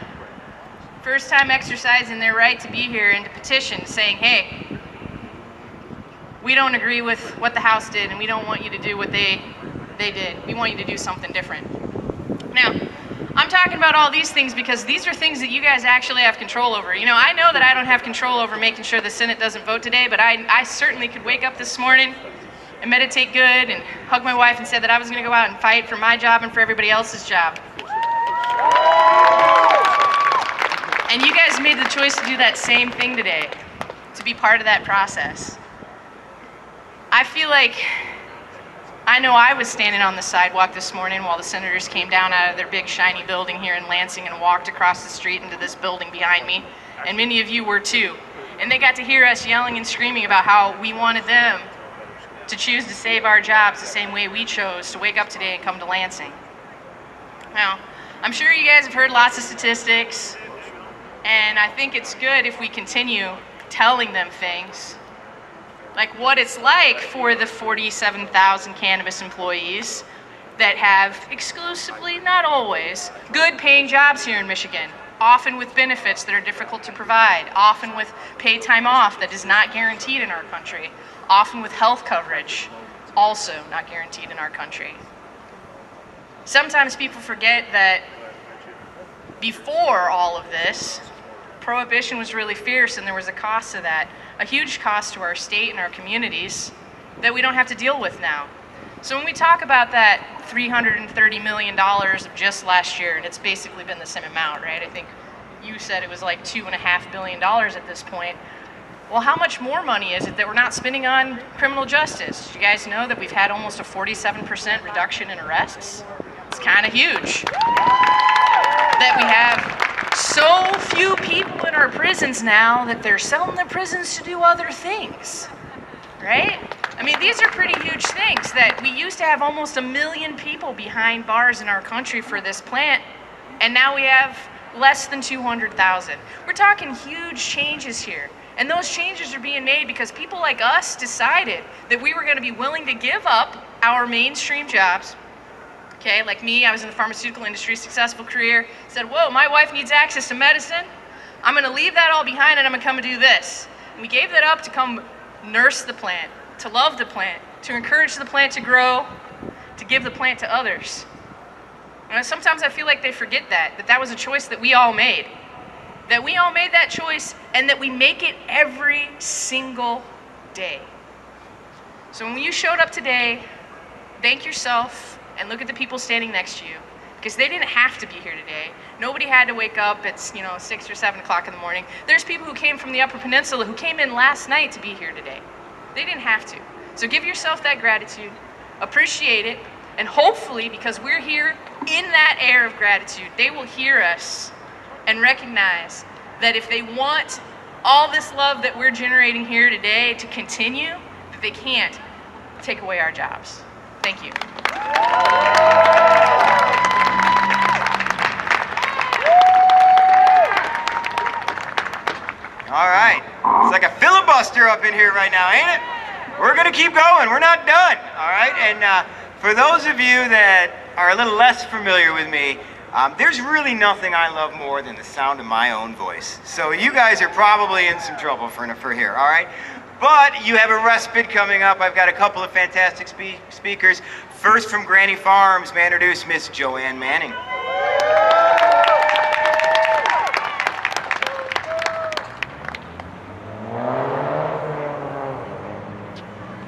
exercising their right to be here and to petition saying, hey, we don't agree with what the House did and we don't want you to do what they did. We want you to do something different. Now, I'm talking about all these things because these are things that you guys actually have control over. You know, I know that I don't have control over making sure the Senate doesn't vote today, but I certainly could wake up this morning and meditate good and hug my wife and say that I was going to go out and fight for my job and for everybody else's job. And you guys made the choice to do that same thing today, to be part of that process. I feel like I know I was standing on the sidewalk this morning while the senators came down out of their big shiny building here in Lansing and walked across the street into this building behind me, and many of you were too. And they got to hear us yelling and screaming about how we wanted them to choose to save our jobs the same way we chose to wake up today and come to Lansing. Now, I'm sure you guys have heard lots of statistics, and I think it's good if we continue telling them things like what it's like for the 47,000 cannabis employees that have exclusively, not always, good paying jobs here in Michigan, often with benefits that are difficult to provide, often with paid time off that is not guaranteed in our country, often with health coverage, also not guaranteed in our country. Sometimes people forget that before all of this, prohibition was really fierce and there was a cost to that, a huge cost to our state and our communities that we don't have to deal with now. So when we talk about that $330 million of just last year, and it's basically been the same amount, right? I think you said it was like $2.5 billion at this point. Well, how much more money is it that we're not spending on criminal justice? Do you guys know that we've had almost a 47% reduction in arrests? It's kind of huge. That we have so few people in our prisons now that they're selling the prisons to do other things, right? I mean, these are pretty huge things that we used to have almost 1 million people behind bars in our country for this plant, and now we have less than 200,000. We're talking huge changes here. And those changes are being made because people like us decided that we were going to be willing to give up our mainstream jobs. Okay, like me, I was in the pharmaceutical industry, successful career, said, whoa, my wife needs access to medicine. I'm going to leave that all behind and I'm going to come and do this. And we gave that up to come nurse the plant, to love the plant, to encourage the plant to grow, to give the plant to others. And sometimes I feel like they forget that was a choice that we all made. That we all made that choice and that we make it every single day. So when you showed up today, thank yourself and look at the people standing next to you because they didn't have to be here today. Nobody had to wake up at 6 or 7 o'clock in the morning. There's people who came from the Upper Peninsula who came in last night to be here today. They didn't have to. So give yourself that gratitude, appreciate it, and hopefully, because we're here in that air of gratitude, they will hear us and recognize that if they want all this love that we're generating here today to continue, that they can't take away our jobs. Thank you. All right. It's like a filibuster up in here right now, ain't it? We're going to keep going. We're not done. All right. And for those of you that are a little less familiar with me, there's really nothing I love more than the sound of my own voice. So you guys are probably in some trouble for here. All right. But you have a respite coming up. I've got a couple of fantastic speakers. First, from Granny Farms, may I introduce Miss Joanne Manning.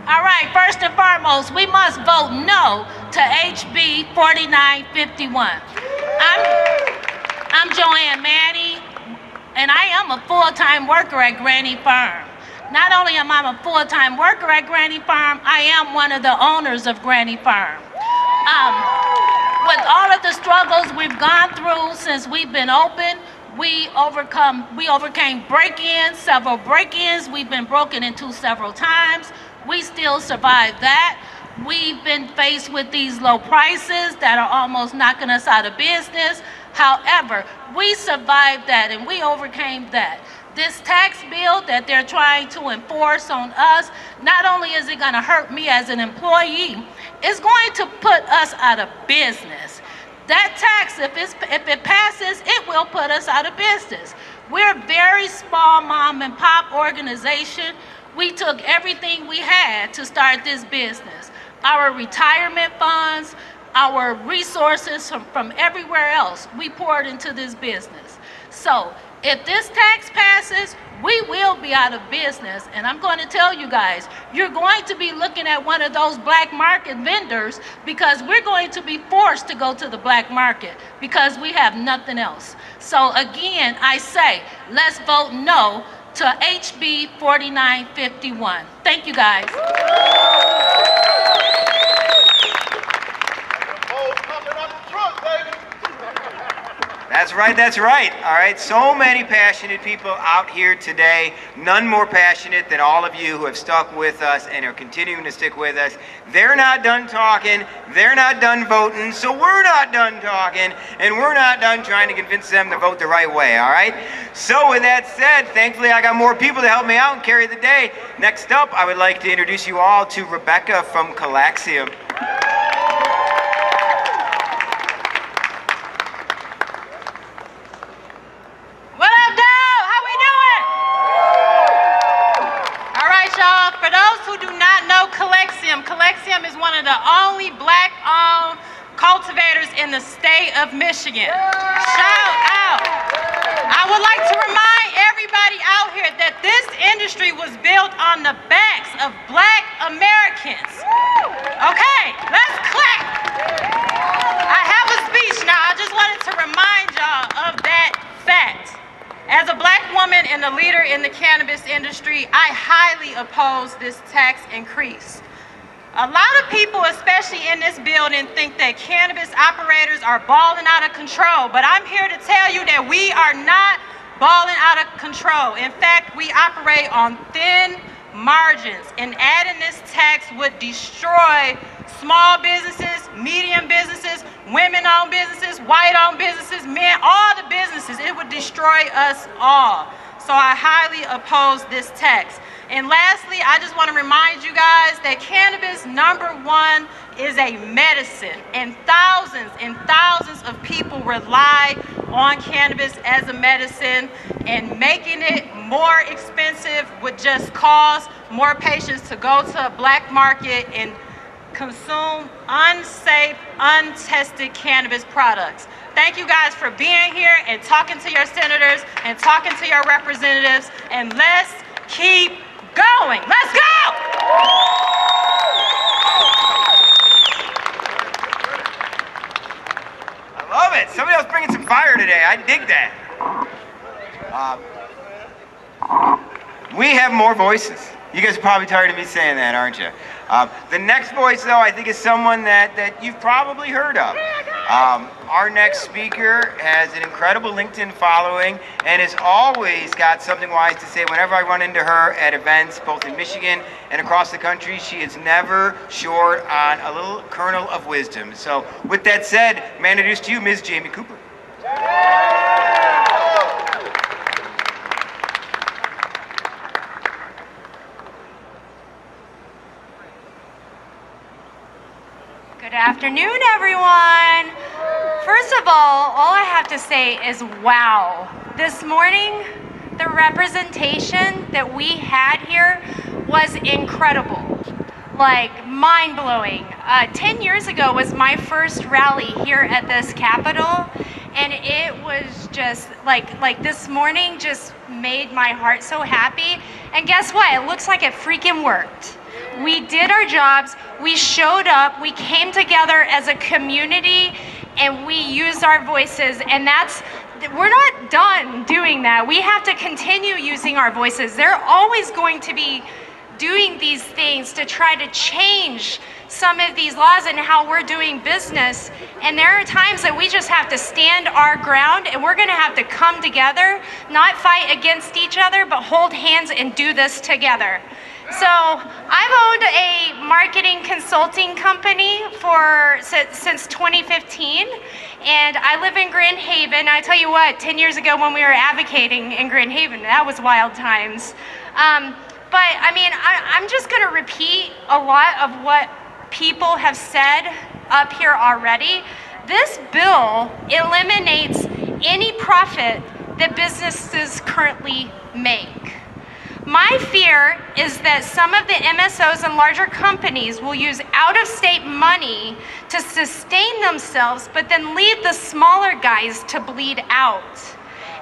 All right, first and foremost, we must vote no to HB 4951. I'm Joanne Manning, and I am a full-time worker at Granny Farm. Not only am I a full-time worker at Granny Farm, I am one of the owners of Granny Farm. With all of the struggles we've gone through since we've been open, we overcame break-ins, several break-ins. We've been broken into several times. We still survived that. We've been faced with these low prices that are almost knocking us out of business. However, we survived that and we overcame that. This tax bill that they're trying to enforce on us, not only is it going to hurt me as an employee, it's going to put us out of business. That tax, if it passes, it will put us out of business. We're a very small mom and pop organization. We took everything we had to start this business. Our retirement funds, our resources from everywhere else, we poured into this business. So if this tax passes, we will be out of business. And I'm going to tell you guys, you're going to be looking at one of those black market vendors because we're going to be forced to go to the black market because we have nothing else. So again, I say, let's vote no to HB 4951. Thank you, guys. That's right, that's right. All right, so many passionate people out here today, none more passionate than all of you who have stuck with us and are continuing to stick with us. They're not done talking, they're not done voting, so we're not done talking, and we're not done trying to convince them to vote the right way, all right? So with that said, thankfully I got more people to help me out and carry the day. Next up, I would like to introduce you all to Rebecca from Calaxium. For those who do not know Calexium is one of the only black-owned cultivators in the state of Michigan. Shout out. I would like to remind everybody out here that this industry was built on the backs of black Americans. Okay, let's clap. I have a speech now. I just wanted to remind y'all of that fact. As a black woman and a leader in the cannabis industry, I highly oppose this tax increase. A lot of people, especially in this building, think that cannabis operators are balling out of control, but I'm here to tell you that we are not balling out of control. In fact, we operate on thin margins, and adding this tax would destroy small businesses, medium businesses, women-owned businesses, white-owned businesses, men, all the businesses. It would destroy us all. So I highly oppose this tax. And lastly, I just want to remind you guys that cannabis, number one, is a medicine. And thousands of people rely on cannabis as a medicine, and making it more expensive would just cause more patients to go to a black market and consume unsafe, untested cannabis products. Thank you guys for being here and talking to your senators and talking to your representatives, and let's keep going. Let's go! I Love it. Somebody else bringing some fire today. I dig that. We have more voices. You guys are probably tired of me saying that, aren't you? The next voice, though, I think is someone that you've probably heard of. Our next speaker has an incredible LinkedIn following and has always got something wise to say. Whenever I run into her at events, both in Michigan and across the country, she is never short on a little kernel of wisdom. So with that said, may I introduce to you Ms. Jamie Cooper. Good afternoon, everyone. First of all I have to say is wow. This morning, the representation that we had here was incredible, like mind-blowing. 10 years ago was my first rally here at this Capitol, and it was just like this morning just made my heart so happy. And guess what? It looks like it freaking worked. We did our jobs, we showed up, we came together as a community, and we used our voices, and we're not done doing that. We have to continue using our voices. They're always going to be doing these things to try to change some of these laws and how we're doing business. And there are times that we just have to stand our ground, and we're gonna have to come together, not fight against each other, but hold hands and do this together. So I've owned a marketing consulting company since 2015, and I live in Grand Haven. I tell you what, 10 years ago when we were advocating in Grand Haven, that was wild times. But I mean, I'm just gonna repeat a lot of what people have said up here already. This bill eliminates any profit that businesses currently make. My fear is that some of the MSOs and larger companies will use out-of-state money to sustain themselves, but then leave the smaller guys to bleed out.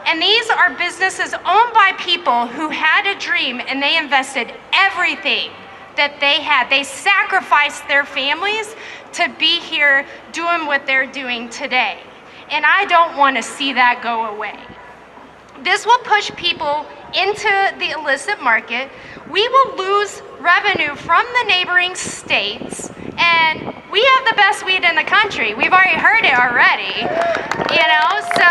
And these are businesses owned by people who had a dream, and they invested everything that they had. They sacrificed their families to be here doing what they're doing today. And I don't want to see that go away. This will push people into the illicit market. We will lose revenue from the neighboring states, and we have the best weed in the country. We've already heard it already, so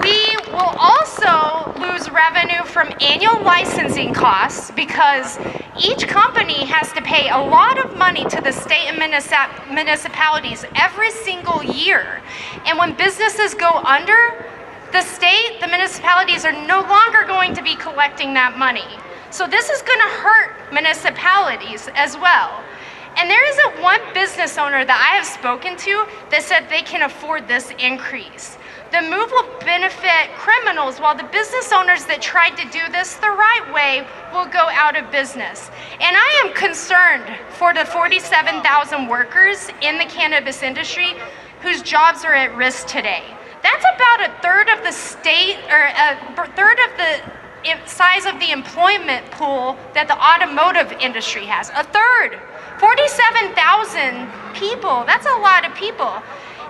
we will also lose revenue from annual licensing costs because each company has to pay a lot of money to the state and municipalities every single year. And when businesses go under, the state, the municipalities are no longer going to be collecting that money. So this is going to hurt municipalities as well. And there isn't one business owner that I have spoken to that said they can afford this increase. The move will benefit criminals, while the business owners that tried to do this the right way will go out of business. And I am concerned for the 47,000 workers in the cannabis industry whose jobs are at risk today. That's about a third of the state, or a third of the size of the employment pool that the automotive industry has. A third. 47,000 people. That's a lot of people.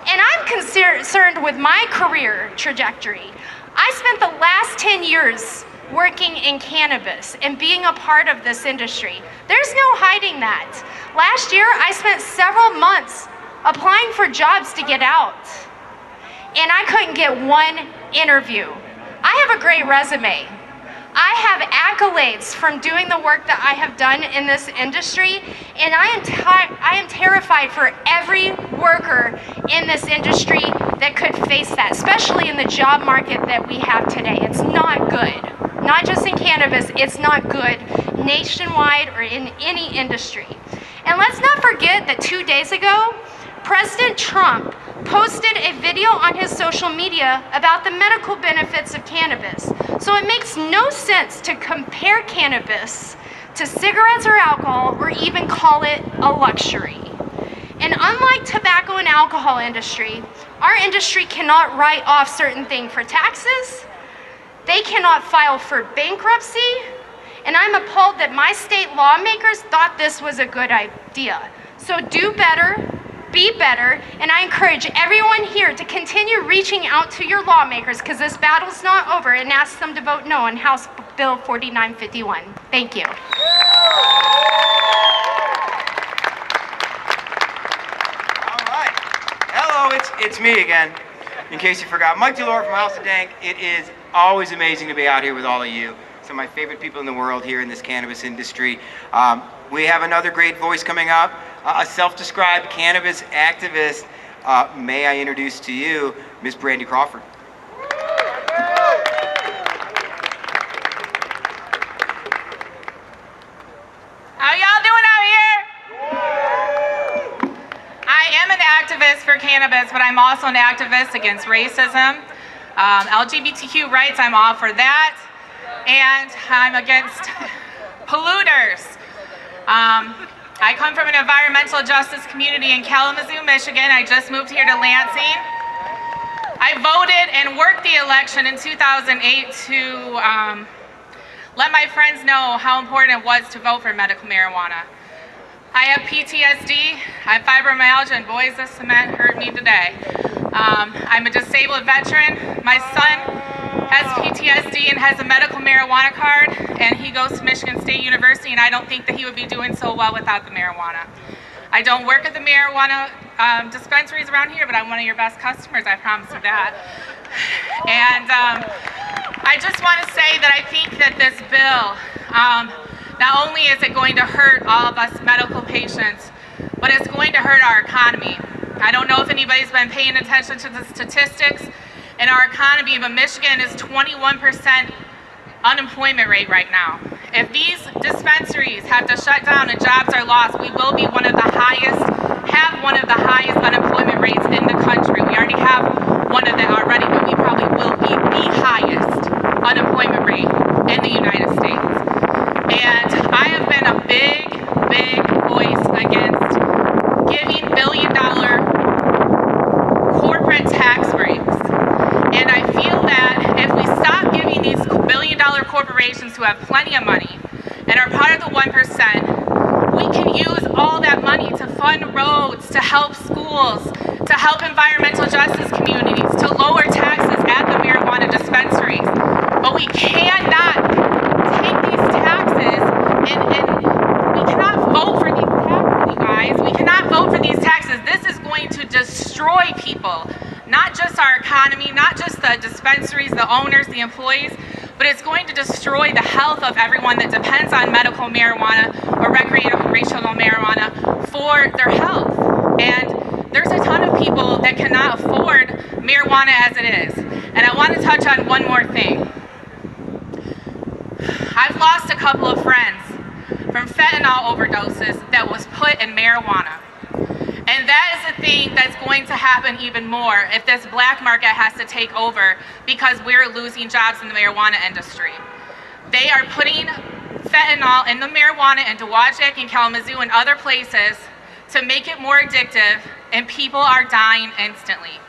And I'm concerned with my career trajectory. I spent the last 10 years working in cannabis and being a part of this industry. There's no hiding that. Last year, I spent several months applying for jobs to get out, and I couldn't get one interview. I have a great resume. I have accolades from doing the work that I have done in this industry, and I am terrified for every worker in this industry that could face that, especially in the job market that we have today. It's not good. Not just in cannabis, it's not good nationwide or in any industry. And let's not forget that 2 days ago, President Trump posted a video on his social media about the medical benefits of cannabis. So it makes no sense to compare cannabis to cigarettes or alcohol, or even call it a luxury. And unlike tobacco and alcohol industry, our industry cannot write off certain things for taxes. They cannot file for bankruptcy. And I'm appalled that my state lawmakers thought this was a good idea. So do better. be better, and I encourage everyone here to continue reaching out to your lawmakers because this battle's not over, and ask them to vote no on House Bill 4951. Thank you. Hello, it's me again, in case you forgot. Mike DeLore from House of Dank. It is always amazing to be out here with all of you. Some of my favorite people in the world here in this cannabis industry. We have another great voice coming up, a self-described cannabis activist. May I introduce to you Miss Brandy Crawford. How y'all doing out here? I am an activist for cannabis, but I'm also an activist against racism. LGBTQ rights, I'm all for that. And I'm against polluters. I come from an environmental justice community in Kalamazoo, Michigan. I just moved here to Lansing. I voted and worked the election in 2008 to let my friends know how important it was to vote for medical marijuana. I have PTSD, I have fibromyalgia, and boys, this cement hurt me today. I'm a disabled veteran. My son has PTSD and has a medical marijuana card, and he goes to Michigan State University, and I don't think that he would be doing so well without the marijuana. I don't work at the marijuana dispensaries around here, but I'm one of your best customers, I promise you that. And I just want to say that I think that this bill, not only is it going to hurt all of us medical patients, but it's going to hurt our economy. I don't know if anybody's been paying attention to the statistics in our economy, but Michigan is 21% unemployment rate right now. If these dispensaries have to shut down and jobs are lost, we will be have one of the highest unemployment rates in the country. We already have one of them already, but we probably will be the highest unemployment rate in the United States. And I have been a big voice against giving billion-dollar corporate tax breaks. And I feel that if we stop giving these billion-dollar corporations who have plenty of money and are part of the 1%, we can use all that money to fund roads, to help schools, to help environmental justice communities, to lower taxes at the marijuana dispensaries. But we cannot take these taxes and we cannot vote for these taxes, you guys. We cannot vote for these taxes. This is going to destroy people, not just our economy, not just the dispensaries, the owners, the employees, but it's going to destroy the health of everyone that depends on medical marijuana or recreational marijuana for their health. And there's a ton of people that cannot afford marijuana as it is. And I want to touch on one more thing. I've lost a couple of friends from fentanyl overdoses that was put in marijuana. And that is the thing that's going to happen even more if this black market has to take over because we're losing jobs in the marijuana industry. They are putting fentanyl in the marijuana in Dowagiac and Kalamazoo and other places to make it more addictive, and people are dying instantly.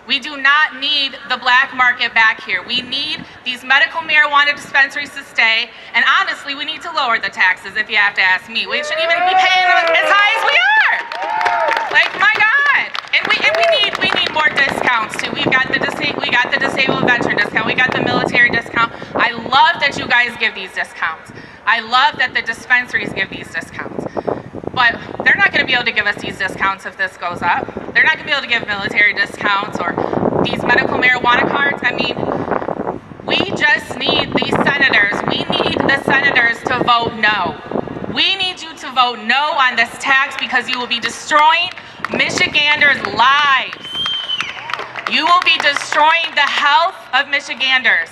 We do not need the black market back here. We need these medical marijuana dispensaries to stay, and honestly, we need to lower the taxes if you have to ask me. We shouldn't even be paying as high as we are. Like, my God. And we need more discounts too. We got the disabled veteran discount. We got the military discount. I love that you guys give these discounts. I love that the dispensaries give these discounts. But they're not going to be able to give us these discounts if this goes up. They're not going to be able to give military discounts or these medical marijuana cards. I mean, we just need these senators. We need the senators to vote no. We need you to vote no on this tax because you will be destroying Michiganders' lives. You will be destroying the health of Michiganders.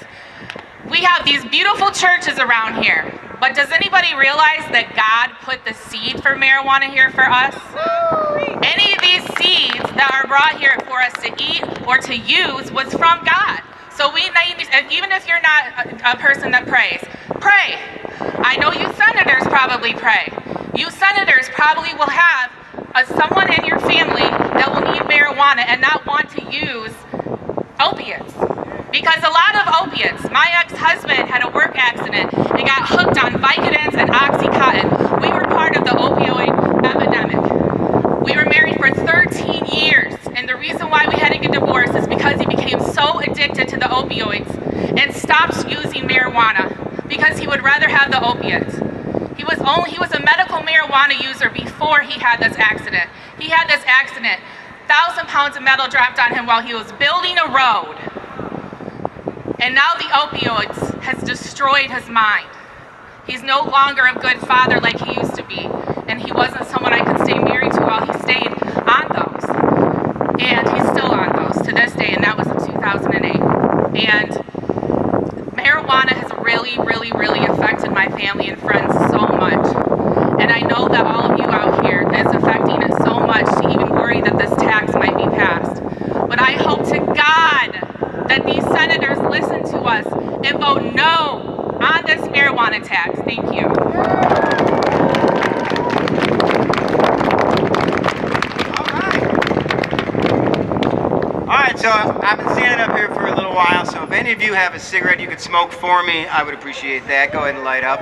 We have these beautiful churches around here. But does anybody realize that God put the seed for marijuana here for us? Any of these seeds that are brought here for us to eat or to use was from God. So we need, even if you're not a person that prays, pray. I know you senators probably pray. You senators probably will have someone in your family that will need marijuana and not want to use opiates. Because a lot of opiates, my ex-husband had a work accident and got hooked on Vicodins and Oxycontin. We were part of the opioid epidemic. We were married for 13 years, and the reason why we had to get divorced is because he became so addicted to the opioids and stopped using marijuana because he would rather have the opiates. He was a medical marijuana user before he had this accident. He had this accident. 1,000 pounds of metal dropped on him while he was building a road. And now the opioids has destroyed his mind. He's no longer a good father like he used to be. And he wasn't someone I could stay married to while he stayed on those. And he's still on those to this day, and that was in 2008. And marijuana has really, really, really affected my family and friends so much. And I know that all of you out here is affecting it so much to even worry that this tax might be passed. But I hope to God that these senators listen to us and vote no on this marijuana tax. Thank you. All right, so I've been standing up here for a little while, so if any of you have a cigarette you could smoke for me, I would appreciate that. Go ahead and light up.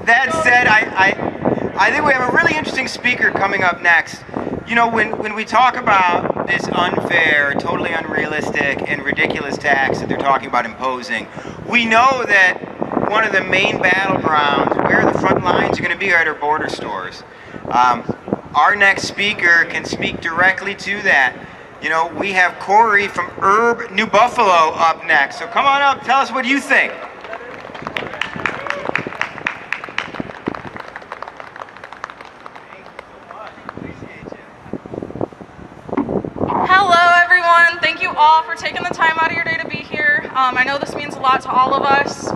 That said, I think we have a really interesting speaker coming up next. You know, when we talk about this unfair, totally unrealistic, and ridiculous tax that they're talking about imposing, we know that one of the main battlegrounds, where the front lines are going to be, are at our border stores. Our next speaker can speak directly to that. You know, we have Corey from Herb, New Buffalo up next. So come on up, tell us what you think. Hello everyone, thank you all for taking the time out of your day to be here. I know this means a lot to all of us.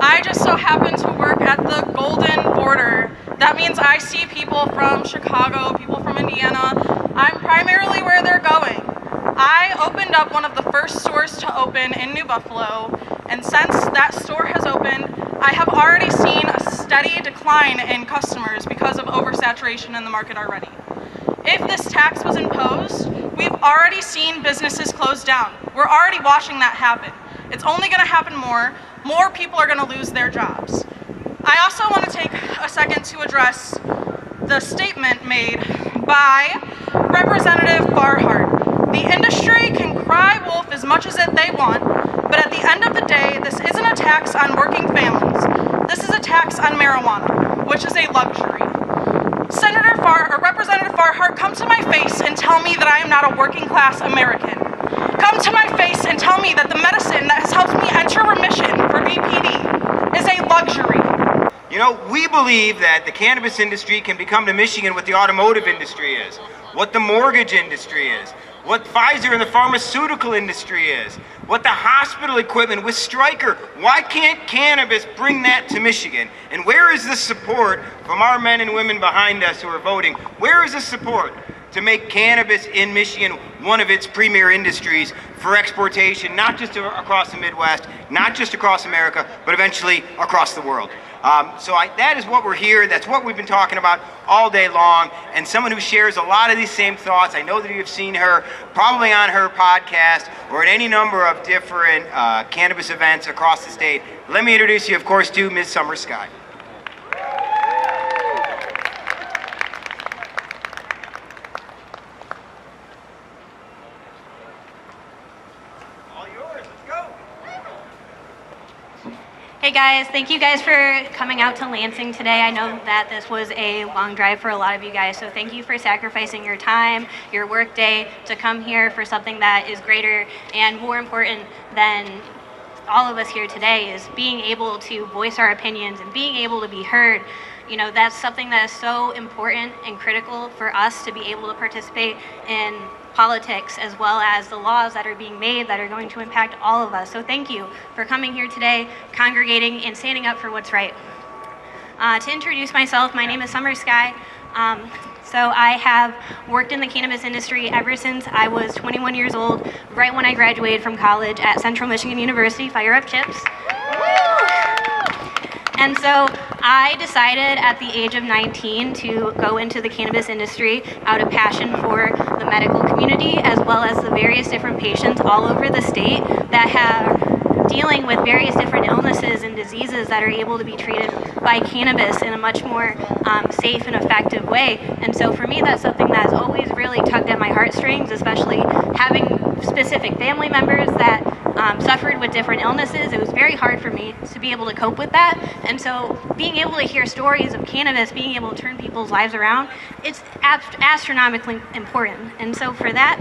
I just so happen to work at the Golden Border. That means I see people from Chicago, people from Indiana. I'm primarily where they're going. I opened up one of the first stores to open in New Buffalo, and since that store has opened, I have already seen a steady decline in customers because of oversaturation in the market already. If this tax was imposed, we've already seen businesses close down. We're already watching that happen. It's only going to happen more. More people are going to lose their jobs. I also want to take a second to address the statement made by Representative Barhart. The industry can cry wolf as much as they want, but at the end of the day, this isn't a tax on working families. This is a tax on marijuana, which is a luxury. Representative Barhart, come to my face and tell me that I am not a working class American. Come to my face and tell me that the medicine that has helped me enter remission for BPD is a luxury. You know, we believe that the cannabis industry can become to Michigan what the automotive industry is, what the mortgage industry is, what Pfizer and the pharmaceutical industry is, what the hospital equipment with Stryker. Why can't cannabis bring that to Michigan? And where is the support from our men and women behind us who are voting? Where is the support to make cannabis in Michigan one of its premier industries for exportation, not just across the Midwest, not just across America, but eventually across the world? That is what we're here. That's what we've been talking about all day long. And someone who shares a lot of these same thoughts, I know that you've seen her probably on her podcast or at any number of different cannabis events across the state. Let me introduce you, of course, to Ms. Summer Sky. Hey guys, thank you guys for coming out to Lansing today. I know that this was a long drive for a lot of you guys, so thank you for sacrificing your time, your work day to come here for something that is greater and more important than all of us here today, is being able to voice our opinions and being able to be heard. You know, that's something that is so important and critical for us to be able to participate in politics, as well as the laws that are being made that are going to impact all of us. So thank you for coming here today, congregating, and standing up for what's right. To introduce myself, my name is Summer Sky. So I have worked in the cannabis industry ever since I was 21 years old, right when I graduated from college at Central Michigan University. Fire up, Chips. And so I decided at the age of 19 to go into the cannabis industry out of passion for the medical community, as well as the various different patients all over the state that have dealing with various different illnesses and diseases that are able to be treated by cannabis in a much more safe and effective way. And so for me, that's something that's always really tugged at my heartstrings, especially having specific family members that suffered with different illnesses. It was very hard for me to be able to cope with that. And so being able to hear stories of cannabis, being able to turn people's lives around, it's astronomically important. And so for that,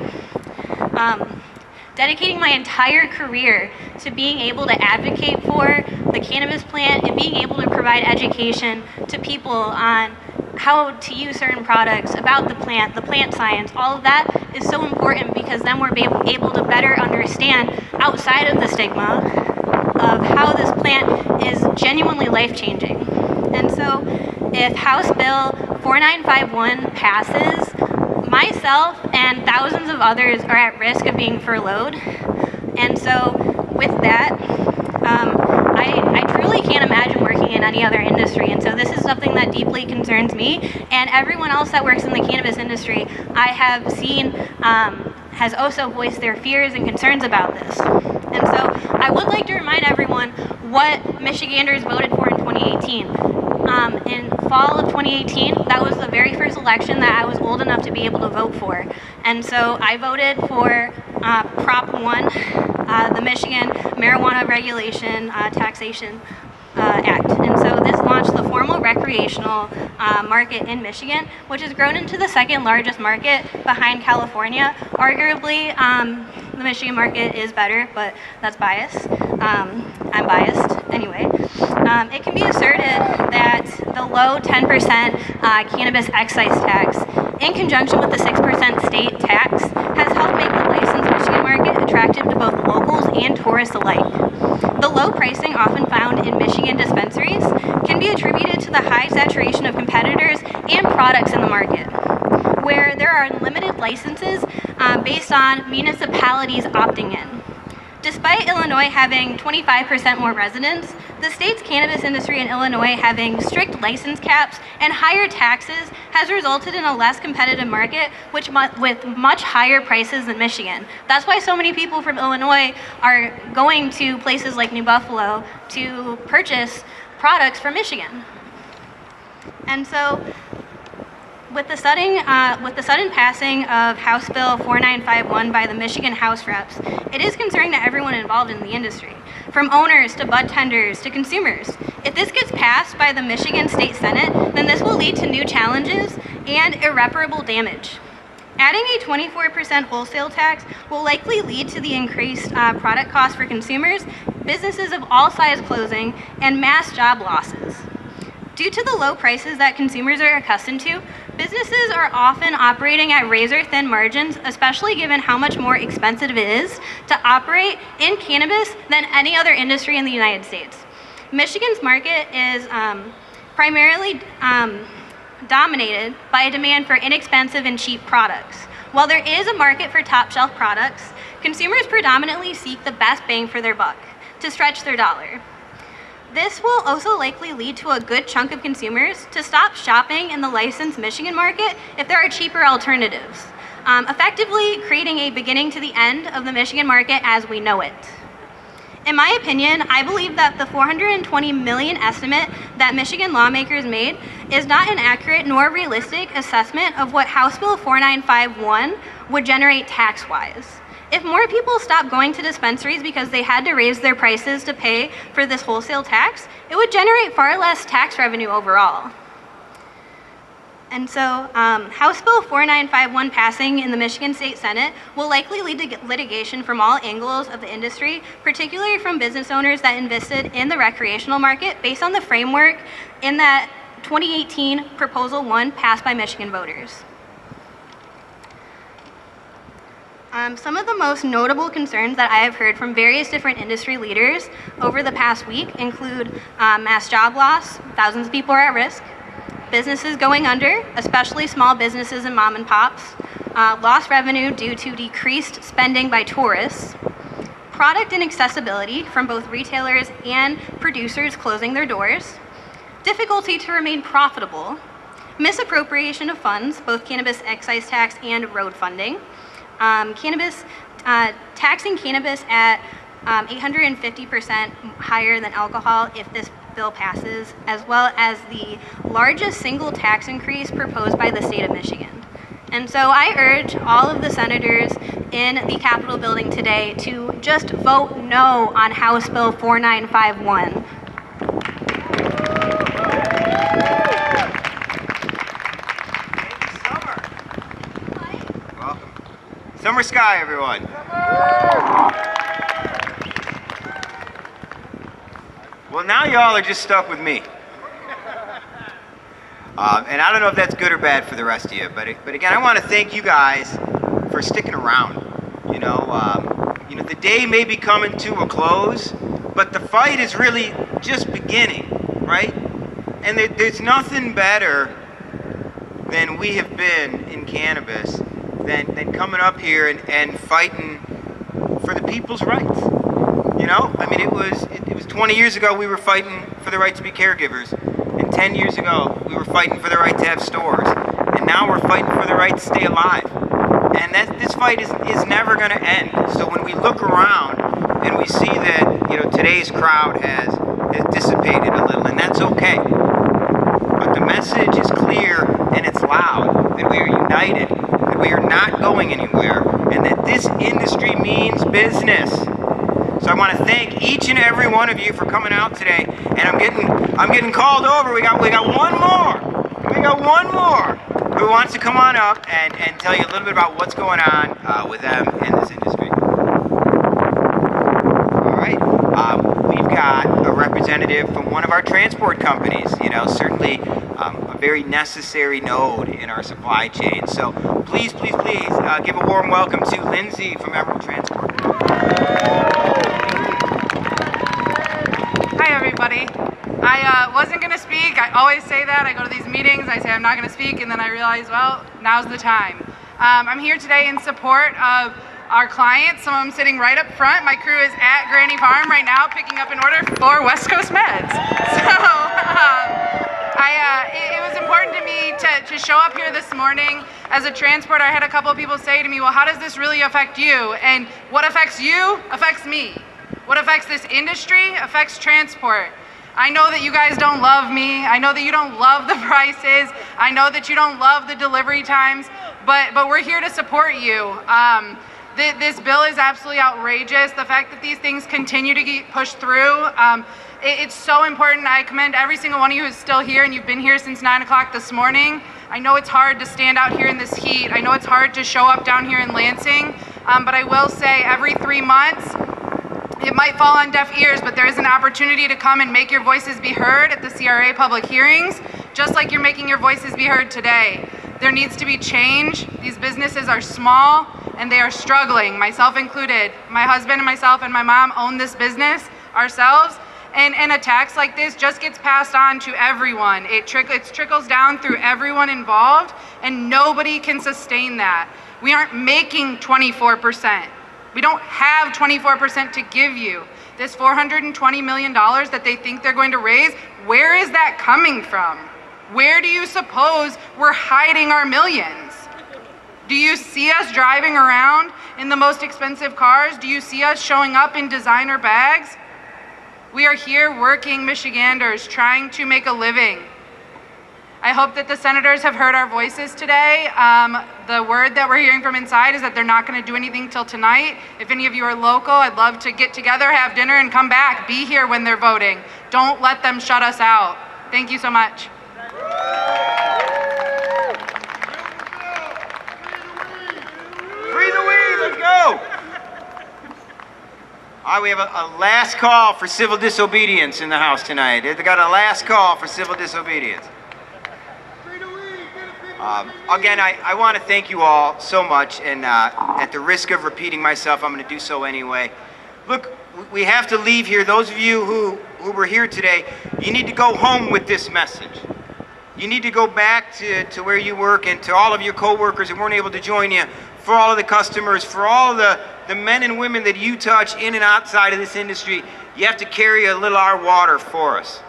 dedicating my entire career to being able to advocate for the cannabis plant and being able to provide education to people on how to use certain products, about the plant science, all of that is so important, because then we're able to better understand outside of the stigma of how this plant is genuinely life-changing. And so if House Bill 4951 passes, myself and thousands of others are at risk of being furloughed. And so with that, I truly can't imagine working in any other industry. And so this is something that deeply concerns me and everyone else that works in the cannabis industry. I have seen has also voiced their fears and concerns about this. And so I would like to remind everyone what Michiganders voted for in 2018. In fall of 2018, that was the very first election that I was old enough to be able to vote for. And so I voted for Prop 1, the Michigan Marijuana Regulation Taxation Act. And so this launched the formal recreational market in Michigan, which has grown into the second largest market behind California. Arguably, the Michigan market is better, but that's bias. I'm biased anyway. It can be asserted that the low 10% cannabis excise tax, in conjunction with the 6% state tax, has helped make the licensed Michigan market attractive to both locals and tourists alike. The low pricing often found in Michigan dispensaries can be attributed to the high saturation of competitors and products in the market, where there are limited licenses based on municipalities opting in. Despite Illinois having 25% more residents, the state's cannabis industry in Illinois having strict license caps and higher taxes has resulted in a less competitive market with much higher prices than Michigan. That's why so many people from Illinois are going to places like New Buffalo to purchase products from Michigan. And so with the sudden passing of House Bill 4951 by the Michigan House Reps, it is concerning to everyone involved in the industry, from owners to bud tenders to consumers. If this gets passed by the Michigan State Senate, then this will lead to new challenges and irreparable damage. Adding a 24% wholesale tax will likely lead to the increased product costs for consumers, businesses of all sizes closing, and mass job losses. Due to the low prices that consumers are accustomed to, businesses are often operating at razor-thin margins, especially given how much more expensive it is to operate in cannabis than any other industry in the United States. Michigan's market is primarily dominated by a demand for inexpensive and cheap products. While there is a market for top-shelf products, consumers predominantly seek the best bang for their buck to stretch their dollar. This will also likely lead to a good chunk of consumers to stop shopping in the licensed Michigan market if there are cheaper alternatives, effectively creating a beginning to the end of the Michigan market as we know it. In my opinion, I believe that the $420 million estimate that Michigan lawmakers made is not an accurate nor realistic assessment of what House Bill 4951 would generate tax-wise. If more people stopped going to dispensaries because they had to raise their prices to pay for this wholesale tax, it would generate far less tax revenue overall. And so House Bill 4951 passing in the Michigan State Senate will likely lead to litigation from all angles of the industry, particularly from business owners that invested in the recreational market based on the framework in that 2018 Proposal 1 passed by Michigan voters. Some of the most notable concerns that I have heard from various different industry leaders over the past week include mass job loss, thousands of people are at risk, businesses going under, especially small businesses and mom and pops, lost revenue due to decreased spending by tourists, product inaccessibility from both retailers and producers closing their doors, difficulty to remain profitable, misappropriation of funds, both cannabis excise tax and road funding, taxing cannabis at 850% higher than alcohol if this bill passes, as well as the largest single tax increase proposed by the state of Michigan. And so I urge all of the senators in the Capitol building today to just vote no on House Bill 4951. Summer Sky, everyone. Well, now y'all are just stuck with me. And I don't know if that's good or bad for the rest of you, but again, I want to thank you guys for sticking around. You know, the day may be coming to a close, but the fight is really just beginning, right? And there's nothing better than we have been in cannabis than coming up here and fighting for the people's rights. You know, I mean, it was 20 years ago we were fighting for the right to be caregivers, and 10 years ago we were fighting for the right to have stores, and now we're fighting for the right to stay alive. And this fight is never going to end. So when we look around and we see that, you know, today's crowd has dissipated a little, and that's okay. But the message is clear and it's loud, that we are united, that we are not going anywhere, and that this industry means business. So I want to thank each and every one of you for coming out today. And I'm getting called over. We got one more. We got one more who wants to come on up and tell you a little bit about what's going on with them in this industry. All right. We've got a representative from one of our transport companies. You know, certainly a very necessary node in our supply chain. So please give a warm welcome to Lindsay from Emerald Transport. Hi everybody. I wasn't going to speak. I always say that. I go to these meetings, I say I'm not going to speak, and then I realize, well, now's the time. I'm here today in support of our clients, some of them sitting right up front. My crew is at Granny Farm right now picking up an order for West Coast Meds. So it was important to me to show up here this morning. As a transporter, I had a couple of people say to me, well, how does this really affect you? And what affects you affects me. What affects this industry affects transport. I know that you guys don't love me. I know that you don't love the prices. I know that you don't love the delivery times, but we're here to support you. This bill is absolutely outrageous. The fact that these things continue to get pushed through, it's so important. I commend every single one of you who's still here, and you've been here since 9 o'clock this morning. I know it's hard to stand out here in this heat. I know it's hard to show up down here in Lansing, but I will say every 3 months, it might fall on deaf ears, but there is an opportunity to come and make your voices be heard at the CRA public hearings, just like you're making your voices be heard today. There needs to be change. These businesses are small and they are struggling, myself included. My husband and myself and my mom own this business ourselves, and a tax like this just gets passed on to everyone. It trickles down through everyone involved, and nobody can sustain that. We aren't making 24%. We don't have 24% to give you. This $420 million that they think they're going to raise, where is that coming from? Where do you suppose we're hiding our millions? Do you see us driving around in the most expensive cars? Do you see us showing up in designer bags? We are here working Michiganders, trying to make a living. I hope that the senators have heard our voices today. The word that we're hearing from inside is that they're not going to do anything till tonight. If any of you are local, I'd love to get together, have dinner, and come back. Be here when they're voting. Don't let them shut us out. Thank you so much. Free the weed, let's go! All right, we have a last call for civil disobedience in the House tonight. They got a last call for civil disobedience. Again, I want to thank you all so much, and at the risk of repeating myself, I'm going to do so anyway. Look, we have to leave here. Those of you who were here today, you need to go home with this message. You need to go back to where you work, and to all of your coworkers who weren't able to join you, for all of the customers, for all of the men and women that you touch in and outside of this industry. You have to carry a little our water for us.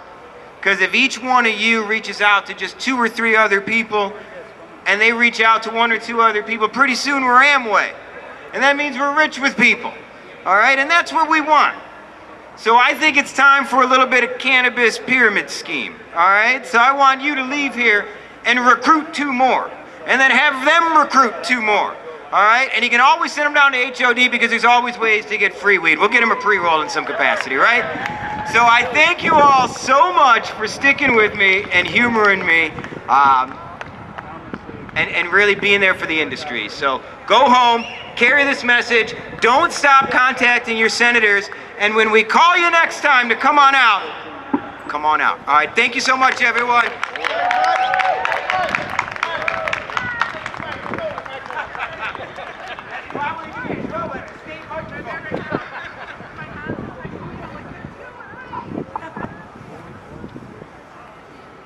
Because if each one of you reaches out to just 2 or 3 other people, and they reach out to 1 or 2 other people, pretty soon we're Amway. And that means we're rich with people. all right? And that's what we want. So I think it's time for a little bit of cannabis pyramid scheme, all right? So I want you to leave here and recruit 2 more, and then have them recruit 2 more, all right? And you can always send them down to HOD because there's always ways to get free weed. We'll get them a pre-roll in some capacity, right? So I thank you all so much for sticking with me and humoring me, and really being there for the industry. So go home, carry this message, don't stop contacting your senators, and when we call you next time to come on out, come on out. All right, thank you so much, everyone.